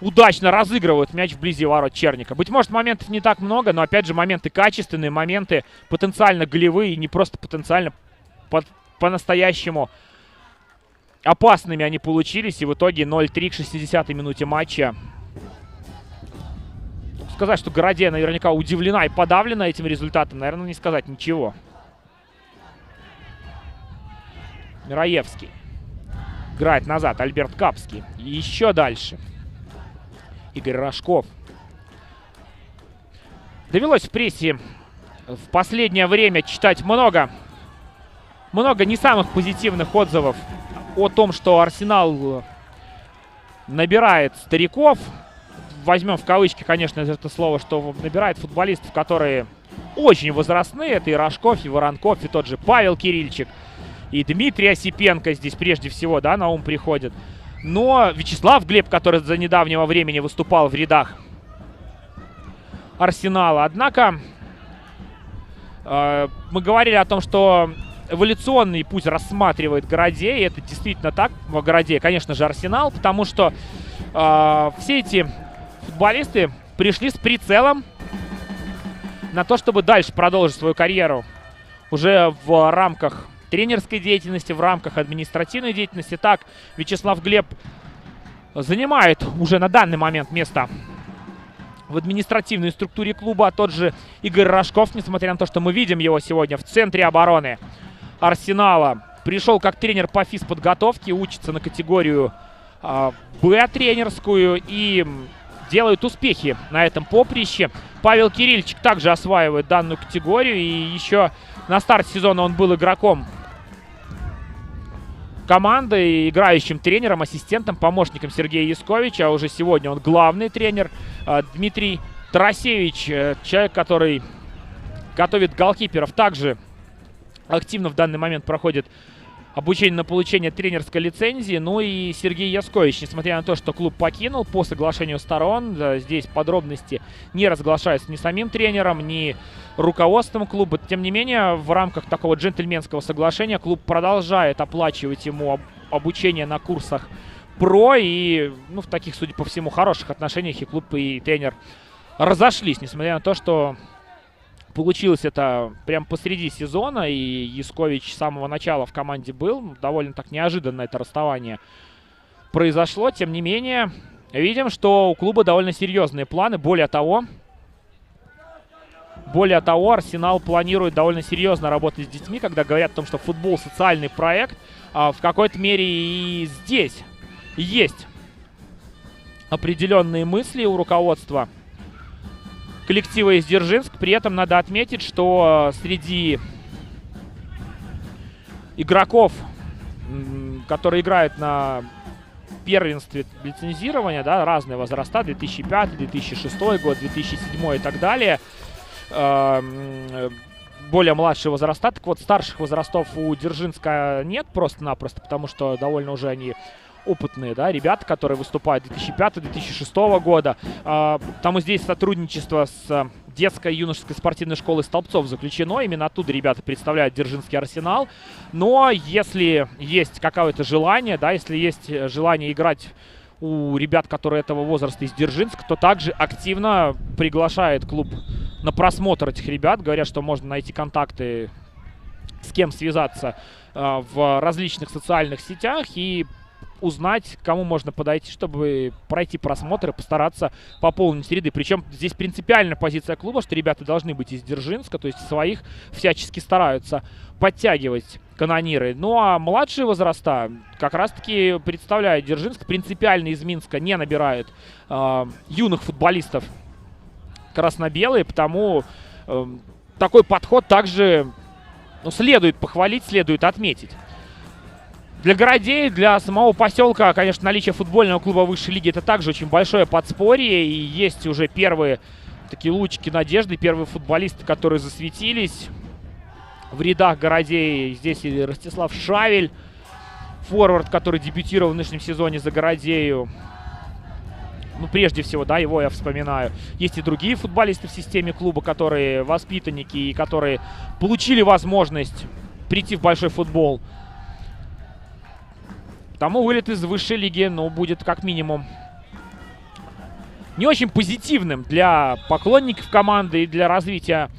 удачно разыгрывают мяч вблизи ворот Черника. Быть может, моментов не так много, но, опять же, моменты качественные, моменты потенциально голевые. И не просто потенциально, по-настоящему опасными они получились. И в итоге 0-3 к 60-й минуте матча. Сказать, что Городея наверняка удивлена и подавлена этим результатом, наверное, не сказать ничего. Мираевский играет назад. Альберт Капский. И еще дальше Игорь Рожков. Довелось в прессе в последнее время читать много не самых позитивных отзывов о том, что Арсенал набирает стариков. Возьмем в кавычки, конечно, это слово, что набирает футболистов, которые очень возрастные. Это и Рожков, и Воронков, и тот же Павел Кирильчик, и Дмитрий Осипенко здесь прежде всего, да, на ум приходит. Но Вячеслав Глеб, который за недавнего времени выступал в рядах Арсенала. Однако мы говорили о том, что эволюционный путь рассматривает Городей. И это действительно так. Городей, конечно же, Арсенал, потому что все эти футболисты пришли с прицелом на то, чтобы дальше продолжить свою карьеру уже в рамках тренерской деятельности, в рамках административной деятельности. Так, Вячеслав Глеб занимает уже на данный момент место в административной структуре клуба. Тот же Игорь Рожков, несмотря на то, что мы видим его сегодня в центре обороны Арсенала, пришел как тренер по физподготовке, учится на категорию Б тренерскую и делает успехи на этом поприще. Павел Кирильчик также осваивает данную категорию, и еще на старте сезона он был игроком команды, играющим тренером, ассистентом, помощником Сергея Ясковича. А уже сегодня он главный тренер. Дмитрий Тарасевич, человек, который готовит голкиперов, также активно в данный момент проходит обучение на получение тренерской лицензии. Ну и Сергей Яскович, несмотря на то, что клуб покинул по соглашению сторон, здесь подробности не разглашаются ни самим тренером, ни руководством клуба. Тем не менее, в рамках такого джентльменского соглашения клуб продолжает оплачивать ему обучение на курсах ПРО. И в таких, судя по всему, хороших отношениях и клуб, и тренер разошлись, несмотря на то, что получилось это прямо посреди сезона, и Яскович с самого начала в команде был. Довольно так неожиданно это расставание произошло. Тем не менее, видим, что у клуба довольно серьезные планы. Более того, Арсенал планирует довольно серьезно работать с детьми, когда говорят о том, что футбол — социальный проект. В какой-то мере и здесь есть определенные мысли у руководства коллектива из Дзержинск. При этом надо отметить, что среди игроков, которые играют на первенстве лицензирования, да, разные возраста, 2005, 2006 год, 2007 и так далее, более младшие возраста. Так вот, старших возрастов у Дзержинска нет просто-напросто, потому что довольно уже они опытные, да, ребята, которые выступают 2005-2006 года. Там здесь сотрудничество с детской и юношеской спортивной школой Столбцов заключено. Именно оттуда ребята представляют Дзержинский Арсенал. Но если есть какое-то желание, да, если есть желание играть у ребят, которые этого возраста из Дзержинска, то также активно приглашает клуб на просмотр этих ребят. Говорят, что можно найти контакты, с кем связаться в различных социальных сетях. И узнать, к кому можно подойти, чтобы пройти просмотр и постараться пополнить ряды. Причем здесь принципиальная позиция клуба, что ребята должны быть из Дзержинска, то есть своих всячески стараются подтягивать канониры. Ну а младшие возраста как раз-таки представляют Дзержинск, принципиально из Минска не набирают юных футболистов красно-белые, потому такой подход также следует похвалить, следует отметить. Для городей, для самого поселка, конечно, наличие футбольного клуба высшей лиги — это также очень большое подспорье. И есть уже первые такие лучики надежды, первые футболисты, которые засветились в рядах городей. Здесь и Ростислав Шавель, форвард, который дебютировал в нынешнем сезоне за Городею. Ну, прежде всего, да, его я вспоминаю. Есть и другие футболисты в системе клуба, которые воспитанники и которые получили возможность прийти в большой футбол. Потому вылет из высшей лиги, будет как минимум не очень позитивным для поклонников команды и для развития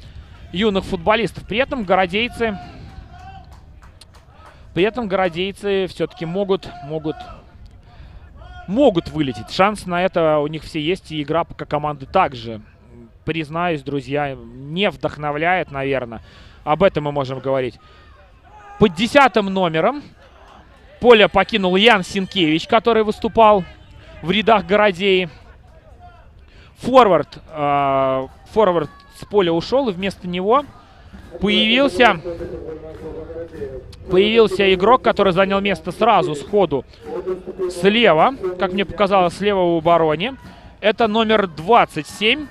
юных футболистов. При этом городейцы все-таки могут вылететь. Шанс на это у них все есть, и игра пока команды также, признаюсь, друзья, не вдохновляет, наверное. Об этом мы можем говорить. Под 10-м номером поле покинул Ян Синкевич, который выступал в рядах Городеи. Форвард с поля ушел, и вместо него появился игрок, который занял место сразу, сходу, слева, как мне показалось, слева в обороне. Это номер 27.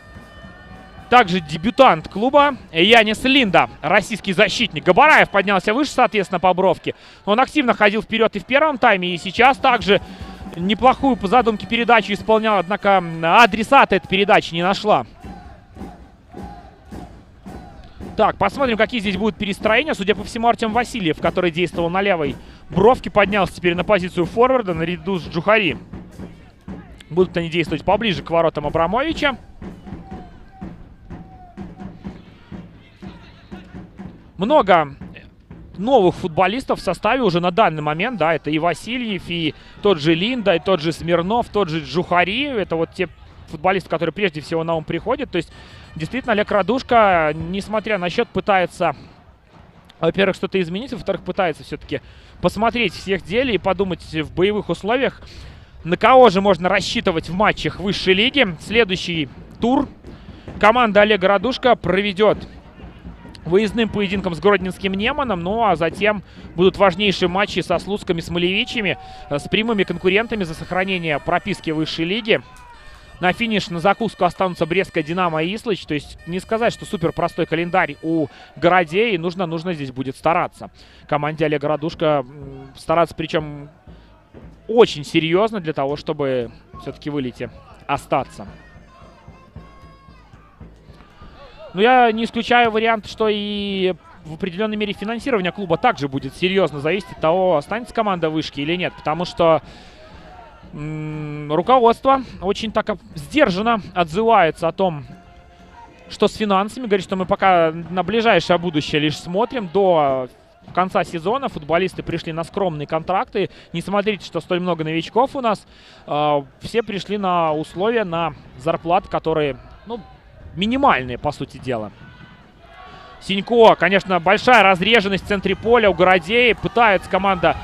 Также дебютант клуба Янис Линда, российский защитник. Габараев поднялся выше, соответственно, по бровке. Он активно ходил вперед и в первом тайме, и сейчас также неплохую по задумке передачу исполнял, однако адресата этой передачи не нашла. Так, посмотрим, какие здесь будут перестроения. Судя по всему, Артем Васильев, который действовал на левой бровке, поднялся теперь на позицию форварда наряду с Джухари. Будут они действовать поближе к воротам Абрамовича. Много новых футболистов в составе уже на данный момент, да, это и Васильев, и тот же Линда, и тот же Смирнов, тот же Джухари. Это вот те футболисты, которые прежде всего на ум приходят. То есть, действительно, Олег Радушка, несмотря на счет, пытается, во-первых, что-то изменить, во-вторых, пытается все-таки посмотреть всех деле и подумать в боевых условиях, на кого же можно рассчитывать в матчах высшей лиги. Следующий тур команда Олега Радушка проведет выездным поединком с Гродненским Неманом, ну а затем будут важнейшие матчи со Слуцками, Смолевичами, с прямыми конкурентами за сохранение прописки высшей лиги. На финиш, на закуску останутся Брестская Динамо и Ислыч. То есть не сказать, что супер простой календарь у Городей. Нужно здесь будет стараться. Команде Олега Радушка стараться, причем очень серьезно, для того, чтобы все-таки в элите остаться. Но я не исключаю вариант, что и в определенной мере финансирование клуба также будет серьезно зависеть от того, останется команда вышки или нет. Потому что руководство очень так сдержанно отзывается о том, что с финансами. Говорит, что мы пока на ближайшее будущее лишь смотрим. До конца сезона футболисты пришли на скромные контракты. Не смотрите, что столь много новичков у нас. Все пришли на условия, на зарплаты, которые, минимальные, по сути дела. Синько, конечно, большая разреженность в центре поля у Городей. Пытается команда,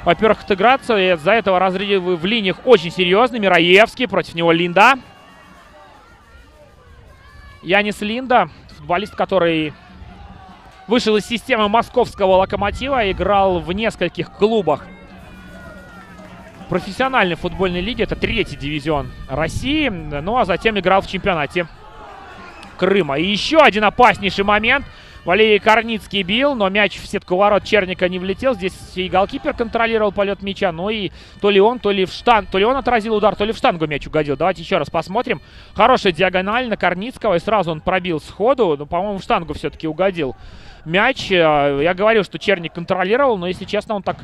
во-первых, отыграться. И из-за этого разрывы в линиях очень серьезные. Мираевский, против него Линда. Янис Линда, футболист, который вышел из системы московского Локомотива. Играл в нескольких клубах профессиональной футбольной лиги. Это 3-й дивизион России. Ну а затем играл в чемпионате Крыма. И еще один опаснейший момент. Валерий Корницкий бил, но мяч в сетку ворот Черника не влетел. Здесь и голкипер контролировал полет мяча. Ну и то ли он отразил удар, то ли в штангу мяч угодил. Давайте еще раз посмотрим. Хорошая диагональ на Корницкого. И сразу он пробил сходу. Но, по-моему, в штангу все-таки угодил мяч. Я говорил, что Черник контролировал, но, если честно, он так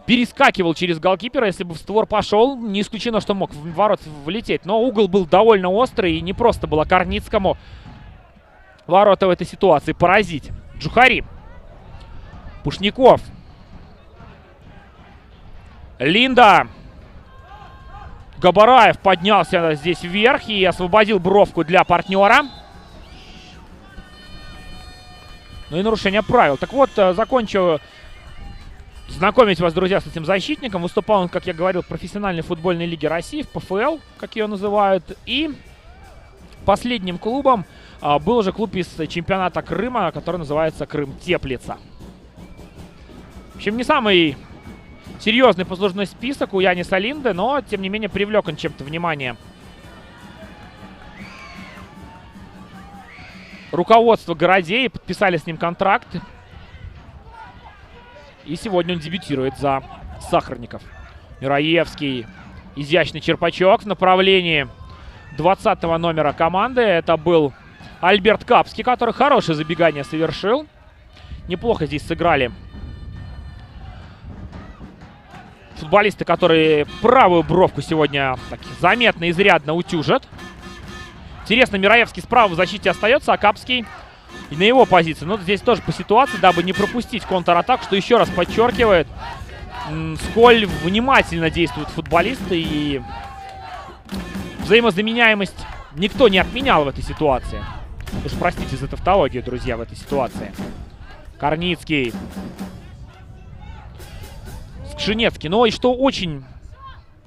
перескакивал через голкипера. Если бы в створ пошел, не исключено, что мог в ворот влететь. Но угол был довольно острый, и не просто было Корницкому ворота в этой ситуации поразить. Джухари. Пушников. Линда. Габараев поднялся здесь вверх и освободил бровку для партнера. Ну и нарушение правил. Так вот, закончу знакомить вас, друзья, с этим защитником. Выступал он, как я говорил, в профессиональной футбольной лиге России, в ПФЛ, как ее называют. И последним клубом был уже клуб из чемпионата Крыма, который называется Крым-Теплица. В общем, не самый серьезный послужной список у Яниса Линде, но, тем не менее, привлек он чем-то внимание руководство Городей, подписали с ним контракт. И сегодня он дебютирует за Сахарников. Мираевский. Изящный черпачок в направлении 20-го номера команды. Это был Альберт Капский, который хорошее забегание совершил. Неплохо здесь сыграли футболисты, которые правую бровку сегодня так заметно, изрядно утюжат. Интересно, Мираевский справа в защите остается, а Капский и на его позиции. Но здесь тоже по ситуации, дабы не пропустить контратаку, что еще раз подчеркивает, сколь внимательно действуют футболисты. И взаимозаменяемость никто не отменял в этой ситуации. Уж простите за тавтологию, друзья, в этой ситуации. Корницкий. Скшинецкий. Но и что очень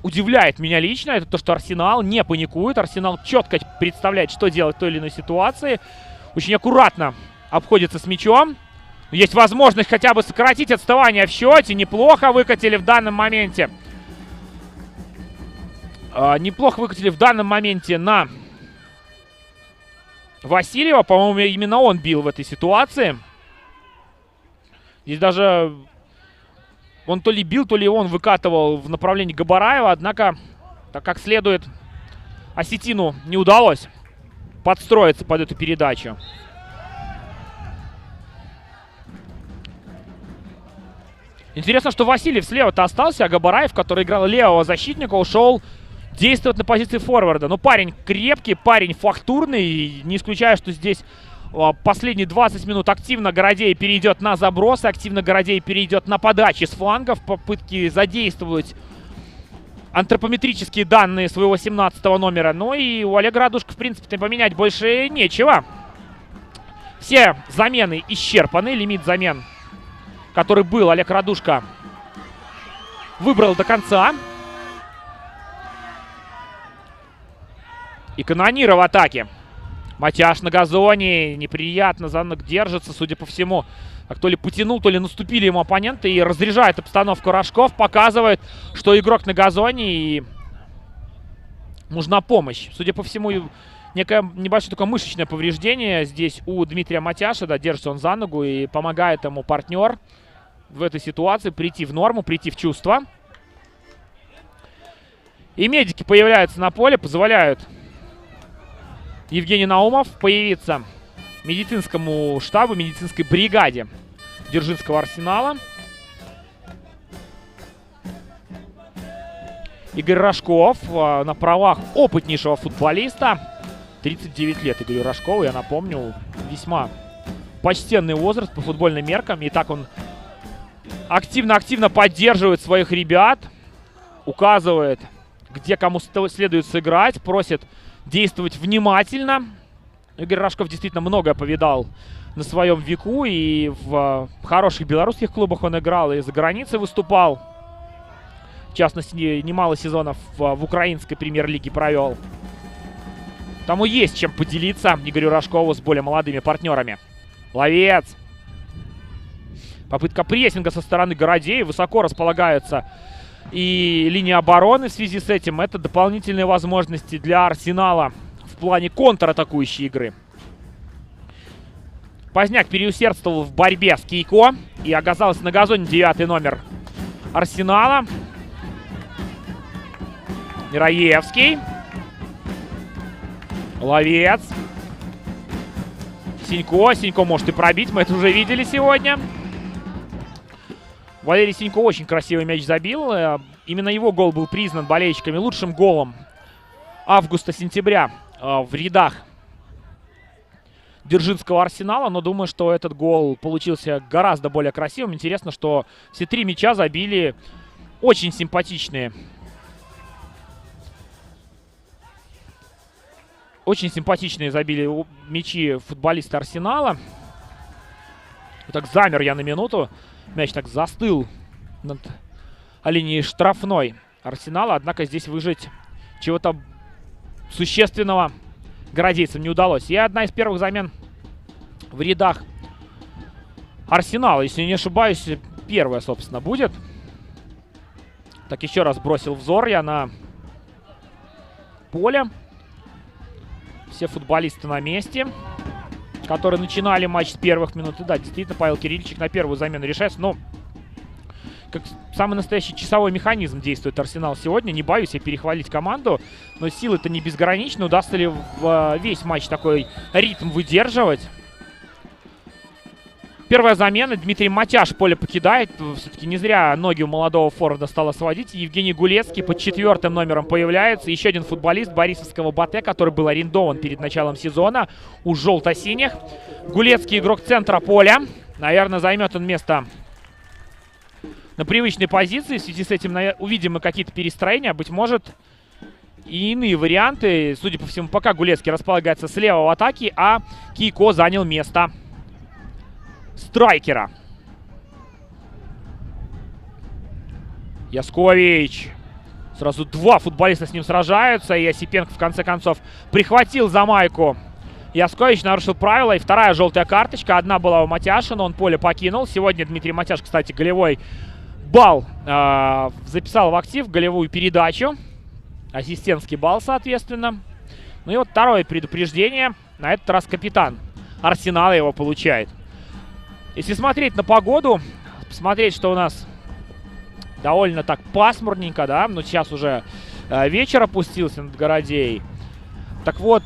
удивляет меня лично, это то, что Арсенал не паникует. Арсенал четко представляет, что делать в той или иной ситуации. Очень аккуратно обходится с мячом. Есть возможность хотя бы сократить отставание в счете. Неплохо выкатили в данном моменте. Неплохо выкатили в данном моменте на Васильева. По-моему, именно он бил в этой ситуации. Здесь даже он то ли бил, то ли он выкатывал в направлении Габараева. Однако, так как следует, осетину не удалось подстроиться под эту передачу. Интересно, что Васильев слева-то остался, а Габараев, который играл левого защитника, ушел действовать на позиции форварда. Но парень крепкий, парень фактурный. И не исключаю, что здесь последние 20 минут активно Городей перейдет на забросы, активно Городей перейдет на подачи с флангов, попытки задействовать антропометрические данные своего 17-го номера. Ну и у Олега Радушка, в принципе, поменять больше нечего. Все замены исчерпаны. Лимит замен, который был, Олег Радушка выбрал до конца. И канонира в атаке. Матяш на газоне. Неприятно. Занок держится, судя по всему. Так то ли потянул, то ли наступили ему оппоненты. И разряжает обстановку Рожков. Показывает, что игрок на газоне. И нужна помощь. Судя по всему, некое небольшое такое мышечное повреждение здесь у Дмитрия Матяша. Да, держится он за ногу. И помогает ему партнер в этой ситуации прийти в норму, прийти в чувство. И медики появляются на поле, позволяют Евгений Наумов появиться медицинскому штабу, медицинской бригаде Дзержинского Арсенала. Игорь Рожков на правах опытнейшего футболиста. 39 лет Игорю Рожкову, я напомню, весьма почтенный возраст по футбольным меркам. И так он активно поддерживает своих ребят, указывает, где кому следует сыграть, просит действовать внимательно. Игорь Рожков действительно многое повидал на своем веку. И в хороших белорусских клубах он играл, и за границей выступал. В частности, немало сезонов в украинской премьер-лиге провел. Тому есть чем поделиться Игорю Рожкову с более молодыми партнерами. Ловец. Попытка прессинга со стороны Городей. Высоко располагается и линия обороны в связи с этим. Это дополнительные возможности для Арсенала в плане контратакующей игры. Поздняк переусердствовал в борьбе с Кейко. И оказался на газоне 9-й номер Арсенала. Мираевский. Ловец. Синько. Синько может и пробить. Мы это уже видели сегодня. Валерий Синько очень красивый мяч забил. Именно его гол был признан болельщиками лучшим голом августа-сентября в рядах Дзержинского Арсенала. Но думаю, что этот гол получился гораздо более красивым. Интересно, что все три мяча забили очень симпатичные Очень симпатичные забили мячи футболисты Арсенала. Вот так замер я на минуту. Мяч так застыл над линией штрафной Арсенала. Однако здесь выжить чего-то существенного гвардейцам не удалось. И одна из первых замен в рядах Арсенала, если не ошибаюсь, первая, собственно, будет. Так, еще раз бросил взор я на поле. Все футболисты на месте, которые начинали матч с первых минут. И да, действительно, Павел Кирильчик на первую замену решается. Но как самый настоящий часовой механизм действует Арсенал сегодня. Не боюсь я перехвалить команду, но силы-то не безграничны. Удастся ли в весь матч такой ритм выдерживать? Первая замена. Дмитрий Матяш поле покидает. Все-таки не зря ноги у молодого форварда стало сводить. Евгений Гулецкий под 4-м номером появляется. Еще один футболист Борисовского БАТЭ, который был арендован перед началом сезона у желто-синих. Гулецкий игрок центра поля. Наверное, займет он место на привычной позиции. В связи с этим увидим мы какие-то перестроения. Быть может, и иные варианты. Судя по всему, пока Гулецкий располагается слева в атаке, а Кейко занял место страйкера. Яскович. Сразу два футболиста с ним сражаются. И Осипенко в конце концов прихватил за майку. Яскович нарушил правила. И вторая желтая карточка. Одна была у Матяша, но он поле покинул. Сегодня Дмитрий Матяш, кстати, голевой балл записал в актив. Голевую передачу. Ассистентский балл, соответственно. Ну и вот второе предупреждение. На этот раз капитан Арсенала его получает. Если смотреть на погоду, посмотреть, что у нас довольно так пасмурненько, да, но сейчас уже вечер опустился над Городей. Так вот,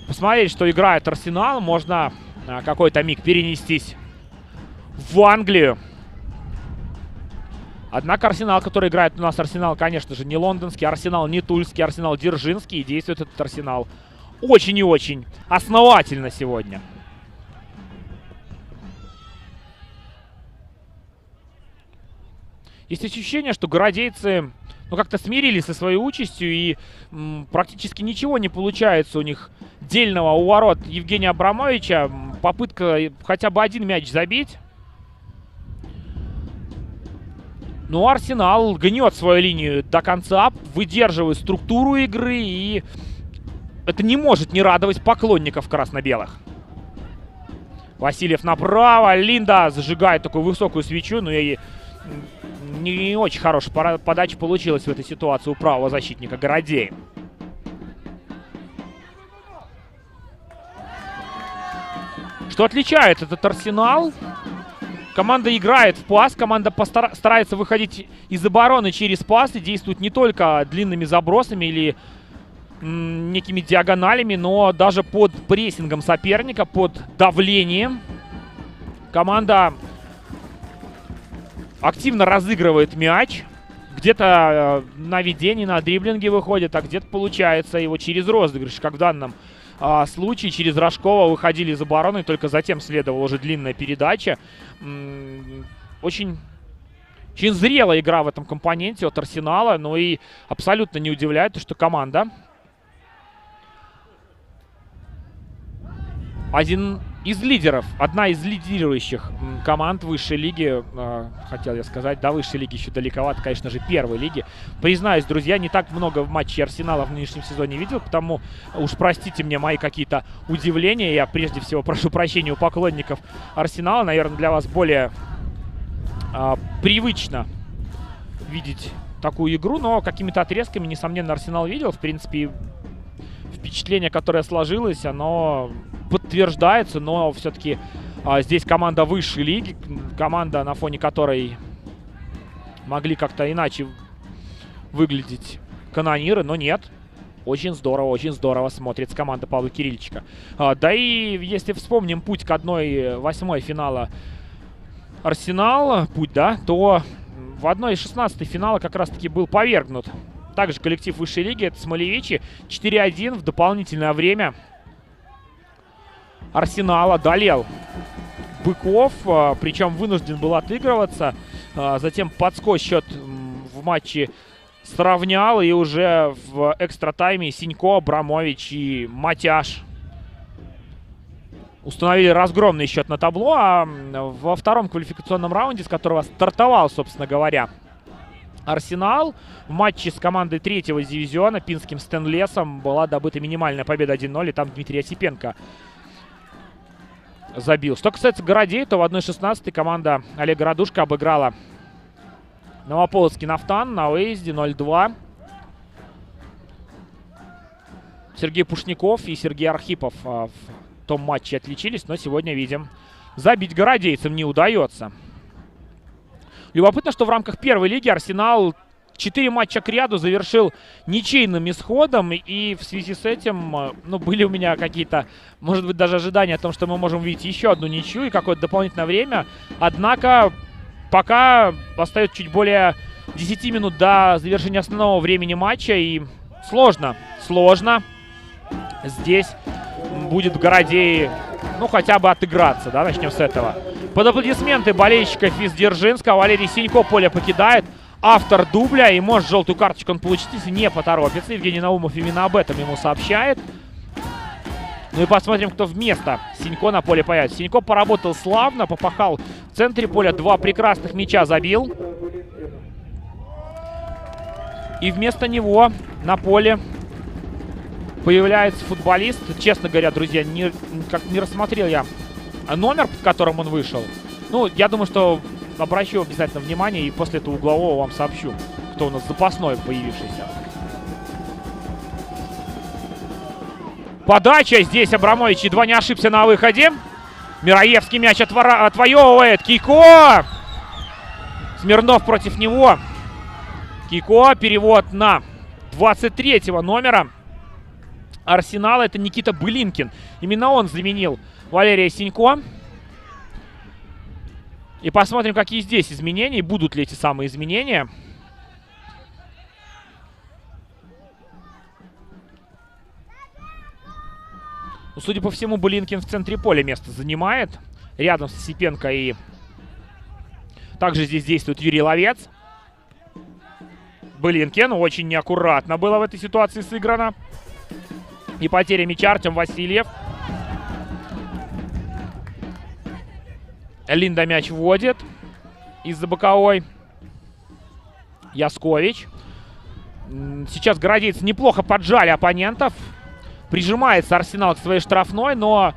посмотреть, что играет Арсенал, можно на какой-то миг перенестись в Англию. Однако Арсенал, который играет у нас, Арсенал, конечно же, не лондонский, Арсенал не тульский, Арсенал дзержинский. И действует этот Арсенал очень и очень основательно сегодня. Есть ощущение, что городейцы как-то смирились со своей участью, и практически ничего не получается у них дельного у ворот Евгения Абрамовича. Попытка хотя бы один мяч забить. Но Арсенал гнет свою линию до конца, выдерживает структуру игры, и это не может не радовать поклонников красно-белых. Васильев направо, Линда зажигает такую высокую свечу, но и не очень хорошая подача получилась в этой ситуации у правого защитника Городей. Что отличает этот Арсенал? Команда играет в пас, команда старается выходить из обороны через пас и действует не только длинными забросами или некими диагоналями, но даже под прессингом соперника, под давлением. Команда активно разыгрывает мяч. Где-то на ведении, на дриблинге выходит, а где-то получается его через розыгрыш, как в данном случае. Через Рожкова выходили из обороны, и только затем следовала уже длинная передача. Очень зрелая игра в этом компоненте от Арсенала. Но и абсолютно не удивляет, что команда одна из лидирующих команд высшей лиги, хотел я сказать, до высшей лиги еще далековато, конечно же, первой лиги. Признаюсь, друзья, не так много матчей Арсенала в нынешнем сезоне видел, потому уж простите мне мои какие-то удивления. Я прежде всего прошу прощения у поклонников Арсенала. Наверное, для вас более привычно видеть такую игру, но какими-то отрезками, несомненно, Арсенал видел. В принципе, впечатление, которое сложилось, оно подтверждается, но все-таки здесь команда высшей лиги, команда, на фоне которой могли как-то иначе выглядеть канониры, но нет. Очень здорово смотрится команда Павла Кирильчика. Да и если вспомним путь к 1/8 финала Арсенала, то в 1/16 финала как раз-таки был повергнут также коллектив высшей лиги, это Смолевичи. 4-1 в дополнительное время Арсенал одолел Быков, причем вынужден был отыгрываться. Затем подскок счет в матче сравнял. И уже в экстра-тайме Синько, Абрамович и Матяш установили разгромный счет на табло. А во втором квалификационном раунде, с которого стартовал, собственно говоря, Арсенал, в матче с командой третьего дивизиона, пинским Стенлесом, была добыта минимальная победа 1-0. И там Дмитрий Осипенко забил. Что касается Городей, то в 1-16 команда Олега Радушка обыграла Новополоцкий Нафтан на выезде 0-2. Сергей Пушников и Сергей Архипов в том матче отличились, но сегодня, видим, забить городейцам не удается. Любопытно, что в рамках первой лиги Арсенал 4 матча к ряду завершил ничейным исходом. И в связи с этим, ну, были у меня какие-то, может быть, даже ожидания о том, что мы можем увидеть еще одну ничью и какое-то дополнительное время. Однако пока остается чуть более 10 минут до завершения основного времени матча. И сложно здесь будет в Городее, ну, хотя бы отыграться, да, начнем с этого. Под аплодисменты болельщиков из Дзержинска Валерий Синько поле покидает. Автор дубля, и может желтую карточку он получить, если не поторопится. Евгений Наумов именно об этом ему сообщает. Ну и посмотрим, кто вместо Синько на поле появится. Синько поработал славно, попахал в центре поля, 2 прекрасных мяча забил. И вместо него на поле появляется футболист. Честно говоря, друзья, не рассмотрел я номер, под которым он вышел. Ну, я думаю, что обращу обязательно внимание и после этого углового вам сообщу, кто у нас запасной появившийся. Подача здесь Абрамович едва не ошибся на выходе. Мираевский мяч отвоевывает. Кийко! Смирнов против него. Кийко, перевод на 23-го номера Арсенала. Это Никита Былинкин. Именно он заменил Валерия Синько. И посмотрим, какие здесь изменения. Будут ли эти самые изменения. Ну, судя по всему, Былинкин в центре поля место занимает. Рядом с Осипенко. И также здесь действует Юрий Ловец. Былинкин очень неаккуратно было в этой ситуации сыграно. И потеря мяча Артем Васильев. Линда мяч вводит из-за боковой. Яскович. Сейчас городейцы неплохо поджали оппонентов. Прижимается Арсенал к своей штрафной, но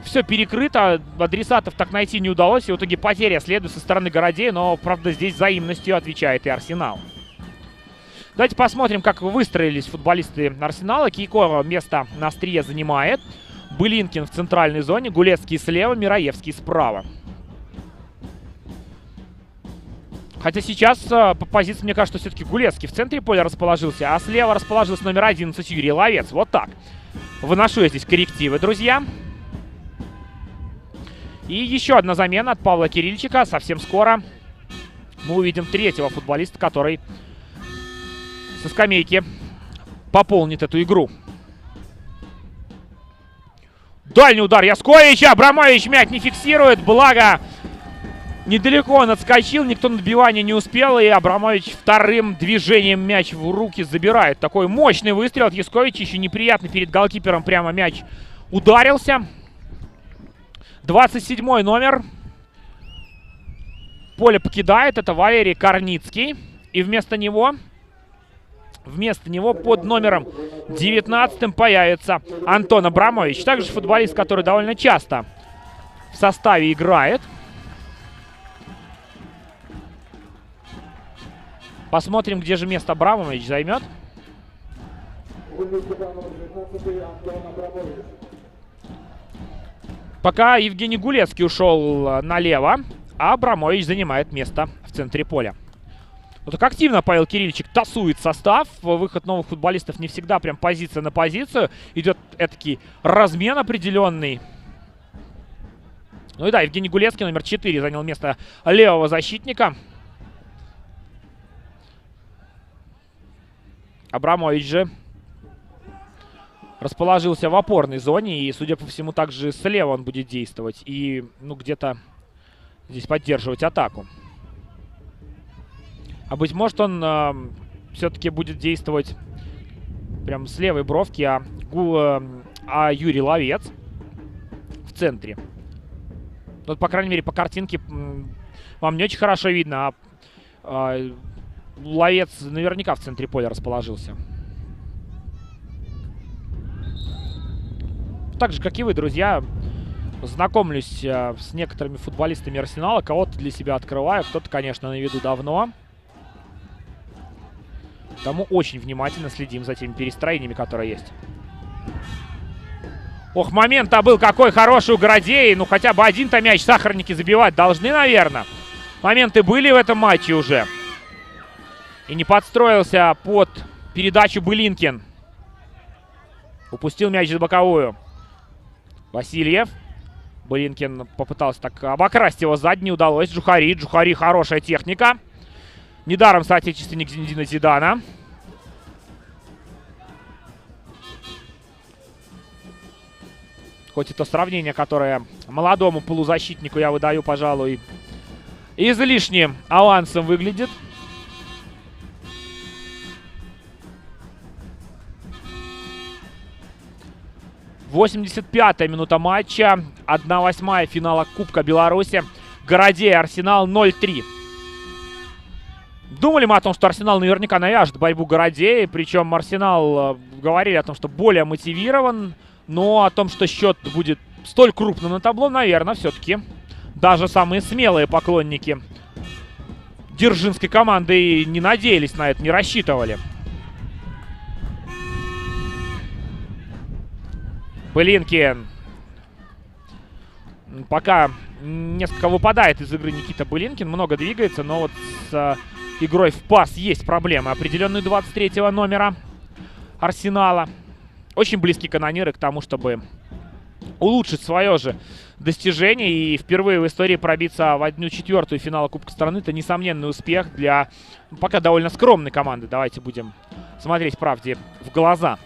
все перекрыто. Адресатов так найти не удалось. И в итоге потеря следует со стороны Городея. Но, правда, здесь взаимностью отвечает и Арсенал. Давайте посмотрим, как выстроились футболисты Арсенала. Кийко место на острие занимает. Былинкин в центральной зоне. Гулецкий слева, Мираевский справа. Хотя сейчас по позиции, мне кажется, что все-таки Гулецкий в центре поля расположился, а слева расположился номер 11 Юрий Ловец. Вот так. Выношу я здесь коррективы, друзья. И еще одна замена от Павла Кирильчика. Совсем скоро мы увидим третьего футболиста, который со скамейки пополнит эту игру. Дальний удар Ясковича. Абрамович мяч не фиксирует. Благо, недалеко он отскочил. Никто на отбивание не успел. И Абрамович вторым движением мяч в руки забирает. Такой мощный выстрел от Ясковича. Еще неприятно перед голкипером прямо мяч ударился. 27-й номер. Поле покидает. Это Валерий Корницкий. И вместо него под номером 19 появится Антон Абрамович. Также футболист, который довольно часто в составе играет. Посмотрим, где же место Абрамович займет. Пока Евгений Гулецкий ушел налево, а Абрамович занимает место в центре поля. Вот так активно Павел Кирильчик тасует состав. Выход новых футболистов не всегда прям позиция на позицию. Идет этакий размен определенный. Ну и да, Евгений Гулецкий, номер 4, занял место левого защитника. Абрамович же расположился в опорной зоне. И, судя по всему, также слева он будет действовать. И, ну, где-то здесь поддерживать атаку. А быть может, он все-таки будет действовать прям с левой бровки, а Юрий Ловец в центре. Вот, по крайней мере, по картинке вам не очень хорошо видно, Ловец наверняка в центре поля расположился. Так же, как и вы, друзья, знакомлюсь с некоторыми футболистами Арсенала. Кого-то для себя открываю, кто-то, конечно, на виду давно. Потому очень внимательно следим за теми перестроениями, которые есть. Ох, момент-то был какой хороший у Городеи. Ну, хотя бы один-то мяч сахарники забивать должны, наверное. Моменты были в этом матче уже. И не подстроился под передачу Былинкин. Упустил мяч за боковую. Васильев. Былинкин попытался так обокрасть его сзади, не удалось. Джухари, хорошая техника. Недаром соотечественник Зинедина Зидана. Хоть это сравнение, которое молодому полузащитнику я выдаю, пожалуй, излишним авансом выглядит. «85-я минута матча. 1/8 финала Кубка Беларуси. Городея Арсенал 0-3. Думали мы о том, что Арсенал наверняка навяжет борьбу Городеи. Причем Арсенал говорили о том, что более мотивирован. Но о том, что счет будет столь крупным на табло, наверное, все-таки даже самые смелые поклонники Дзержинской команды не надеялись на это, не рассчитывали. Былинкин. Пока несколько выпадает из игры Никита Былинкин. Много двигается, но вот с игрой в пас есть проблемы. Определенные 23-го номера Арсенала. Очень близки канониры к тому, чтобы улучшить свое же достижение. И впервые в истории пробиться в 1/4 финала Кубка страны. Это несомненный успех для пока довольно скромной команды. Давайте будем смотреть правде в глаза.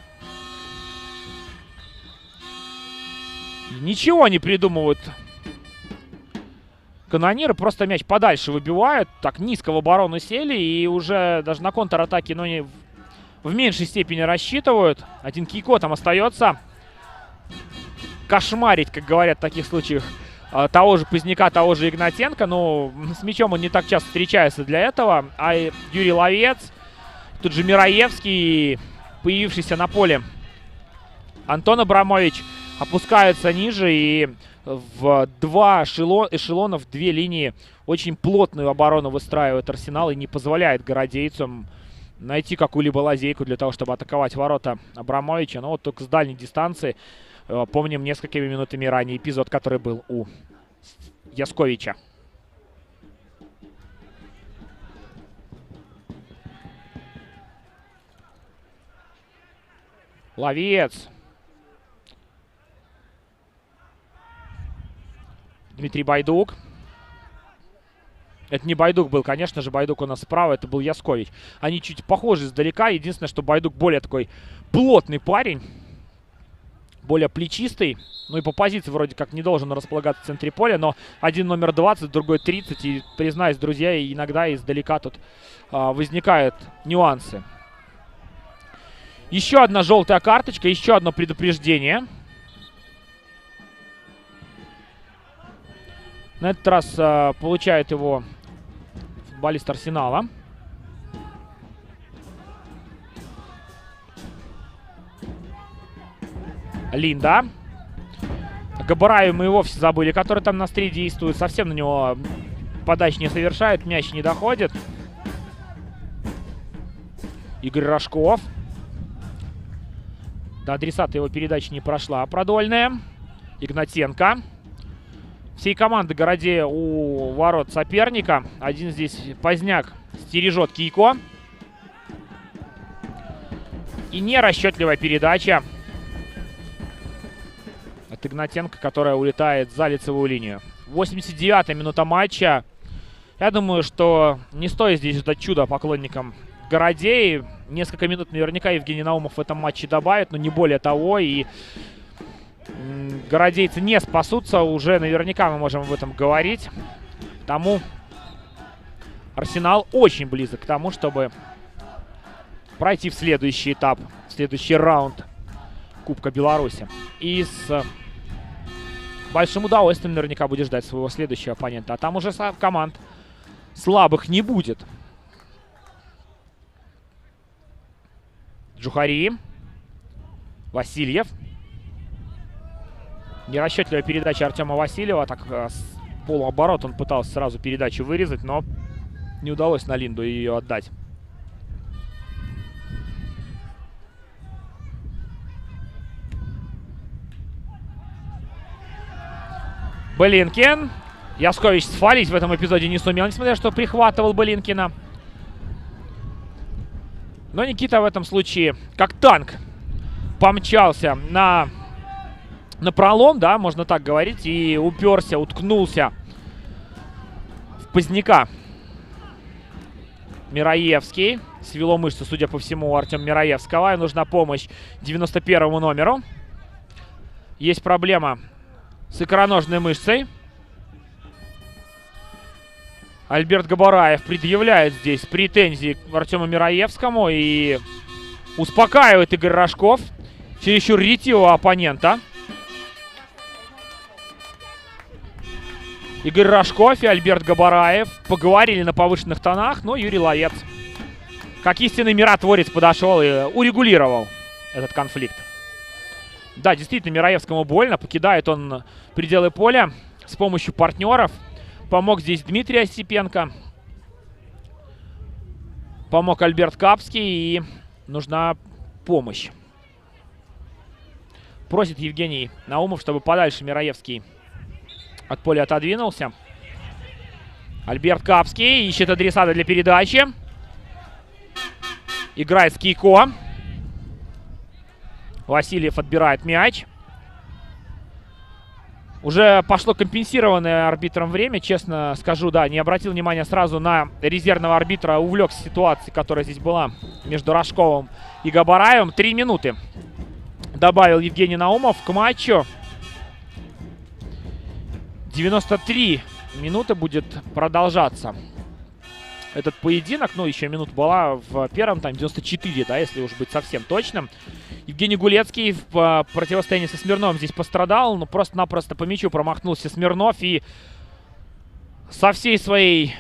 Ничего не придумывают канониры. Просто мяч подальше выбивают. Так низко в оборону сели. И уже даже на контратаке, но не в меньшей степени рассчитывают. Один Кейко там остается. Кошмарить, как говорят в таких случаях, того же Поздняка, того же Игнатенко. Но с мячом он не так часто встречается для этого. А Юрий Ловец, тут же Мираевский, появившийся на поле Антон Абрамович, опускаются ниже. И в два эшелона, в две линии очень плотную оборону выстраивает Арсенал. И не позволяет городейцам найти какую-либо лазейку для того, чтобы атаковать ворота Абрамовича. Но вот только с дальней дистанции. Помним несколькими минутами ранее эпизод, который был у Ясковича. Ловец. Дмитрий Байдук. Это не Байдук был, конечно же, Байдук у нас справа, это был Яскович. Они чуть похожи издалека, единственное, что Байдук более такой плотный парень, более плечистый. Ну и по позиции вроде как не должен располагаться в центре поля, но один номер 20, другой 30. И, признаюсь, друзья, иногда издалека тут возникают нюансы. Еще одна желтая карточка, еще одно предупреждение. На этот раз получает его футболист Арсенала. Линда. Габараев мы и вовсе забыли, который там на стре действует. Совсем на него подач не совершает, мяч не доходит. Игорь Рожков. До адресата его передачи не прошла продольная. Игнатенко. Всей команды Городея у ворот соперника. Один здесь Поздняк стережет Кейко. И нерасчетливая передача от Игнатенко, которая улетает за лицевую линию. 89-я минута матча. Я думаю, что не стоит здесь ждать чуда поклонникам Городеи. Несколько минут наверняка Евгений Наумов в этом матче добавит, но не более того. И городейцы не спасутся. Уже наверняка мы можем об этом говорить. Тому Арсенал очень близок к тому, чтобы пройти в следующий этап, в следующий раунд Кубка Беларуси. И с большим удовольствием наверняка будет ждать своего следующего оппонента. А там уже команд слабых не будет. Джухари. Васильев. Нерасчетливая передача Артема Васильева. Так с полуоборота он пытался сразу передачу вырезать, но не удалось на Линду ее отдать. Былинкин. Яскович свалить в этом эпизоде не сумел, несмотря на то, что прихватывал Былинкина. Но Никита в этом случае, как танк, помчался на пролом, да, можно так говорить, и уперся, уткнулся в поздняка. Мираевский. Свело мышцы, судя по всему, у Артема Мираевского. И нужна помощь 91-му номеру. Есть проблема с икроножной мышцей. Альберт Габараев предъявляет здесь претензии к Артему Мираевскому и успокаивает Игорь Рожков, чересчур ретивого оппонента. Игорь Рожков и Альберт Габараев поговорили на повышенных тонах, но Юрий Ловец, как истинный миротворец, подошел и урегулировал этот конфликт. Да, действительно, Мираевскому больно. Покидает он пределы поля с помощью партнеров. Помог здесь Дмитрий Осипенко. Помог Альберт Капский. И нужна помощь. Просит Евгений Наумов, чтобы подальше Мираевский от поля отодвинулся. Альберт Капский ищет адресата для передачи. Играет с Кейко. Васильев отбирает мяч. Уже пошло компенсированное арбитром время. Честно скажу, да, не обратил внимания сразу на резервного арбитра. Увлекся ситуацией, которая здесь была между Рожковым и Габараевым. 3 минуты добавил Евгений Наумов к матчу. 93 минуты будет продолжаться этот поединок. Ну, еще минут была в первом тайме, 94, да, если уж быть совсем точным. Евгений Гулецкий в противостоянии со Смирновым здесь пострадал. Но просто-напросто по мячу промахнулся Смирнов и со всей своей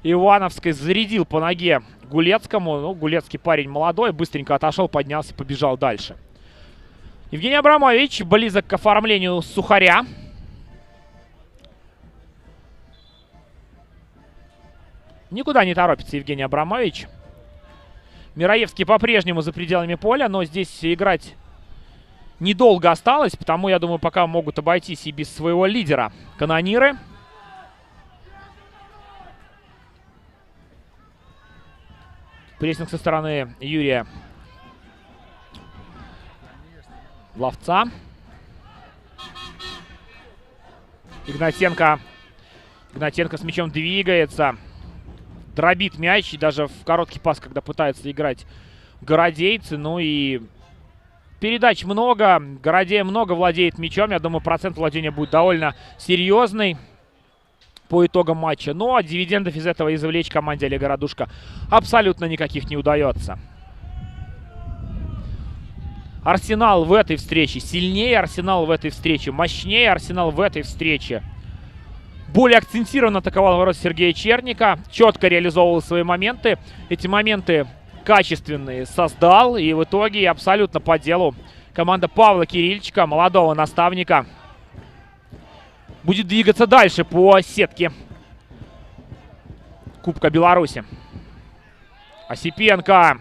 Ивановской зарядил по ноге Гулецкому. Ну, Гулецкий парень молодой, быстренько отошел, поднялся, побежал дальше. Евгений Абрамович близок к оформлению сухаря. Никуда не торопится Евгений Абрамович. Мираевский по-прежнему за пределами поля, но здесь играть недолго осталось, потому, я думаю, пока могут обойтись и без своего лидера канониры. Прессинг со стороны Юрия Ловца. Игнатенко с мячом двигается. Дробит мяч, и даже в короткий пас, когда пытаются играть городейцы. Ну и передач много, Городей много владеет мячом. Я думаю, процент владения будет довольно серьезный по итогам матча. Но дивидендов из этого извлечь команде Олега Радушка абсолютно никаких не удается. Арсенал в этой встрече сильнее, Арсенал в этой встрече мощнее, Арсенал в этой встрече более акцентированно атаковал ворот Сергея Черника. Четко реализовывал свои моменты. Эти моменты качественные создал. И в итоге абсолютно по делу команда Павла Кирильчика, молодого наставника, будет двигаться дальше по сетке Кубка Беларуси. Осипенко.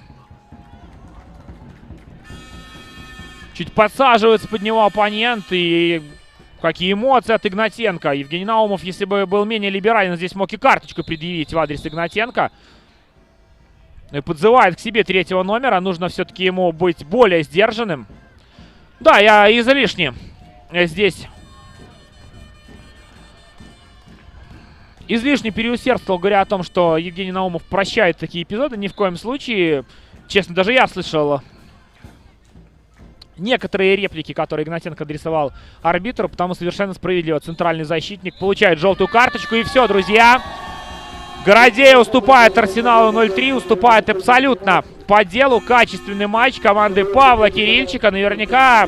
Чуть подсаживается под него оппонент. И какие эмоции от Игнатенко. Евгений Наумов, если бы был менее либерален, здесь мог и карточку предъявить в адрес Игнатенко. И подзывает к себе 3-го номера. Нужно все-таки ему быть более сдержанным. Да, я излишне здесь переусердствовал, говоря о том, что Евгений Наумов прощает такие эпизоды. Ни в коем случае. Честно, даже я слышал некоторые реплики, которые Игнатенко адресовал арбитру, потому совершенно справедливо центральный защитник получает желтую карточку. И все, друзья. Городея уступает Арсеналу 0-3, уступает абсолютно по делу. Качественный матч команды Павла Кирильчика. Наверняка,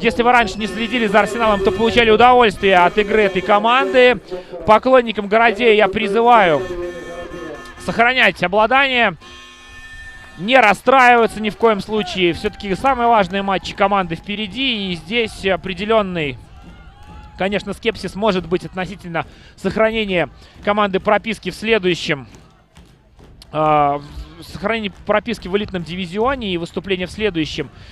если вы раньше не следили за Арсеналом, то получали удовольствие от игры этой команды. Поклонникам Городея я призываю сохранять обладание, не расстраиваться ни в коем случае. Все-таки самые важные матчи команды впереди, и здесь определенный, конечно, скепсис может быть относительно сохранения команды прописки в следующем, сохранения прописки в элитном дивизионе и выступления в следующем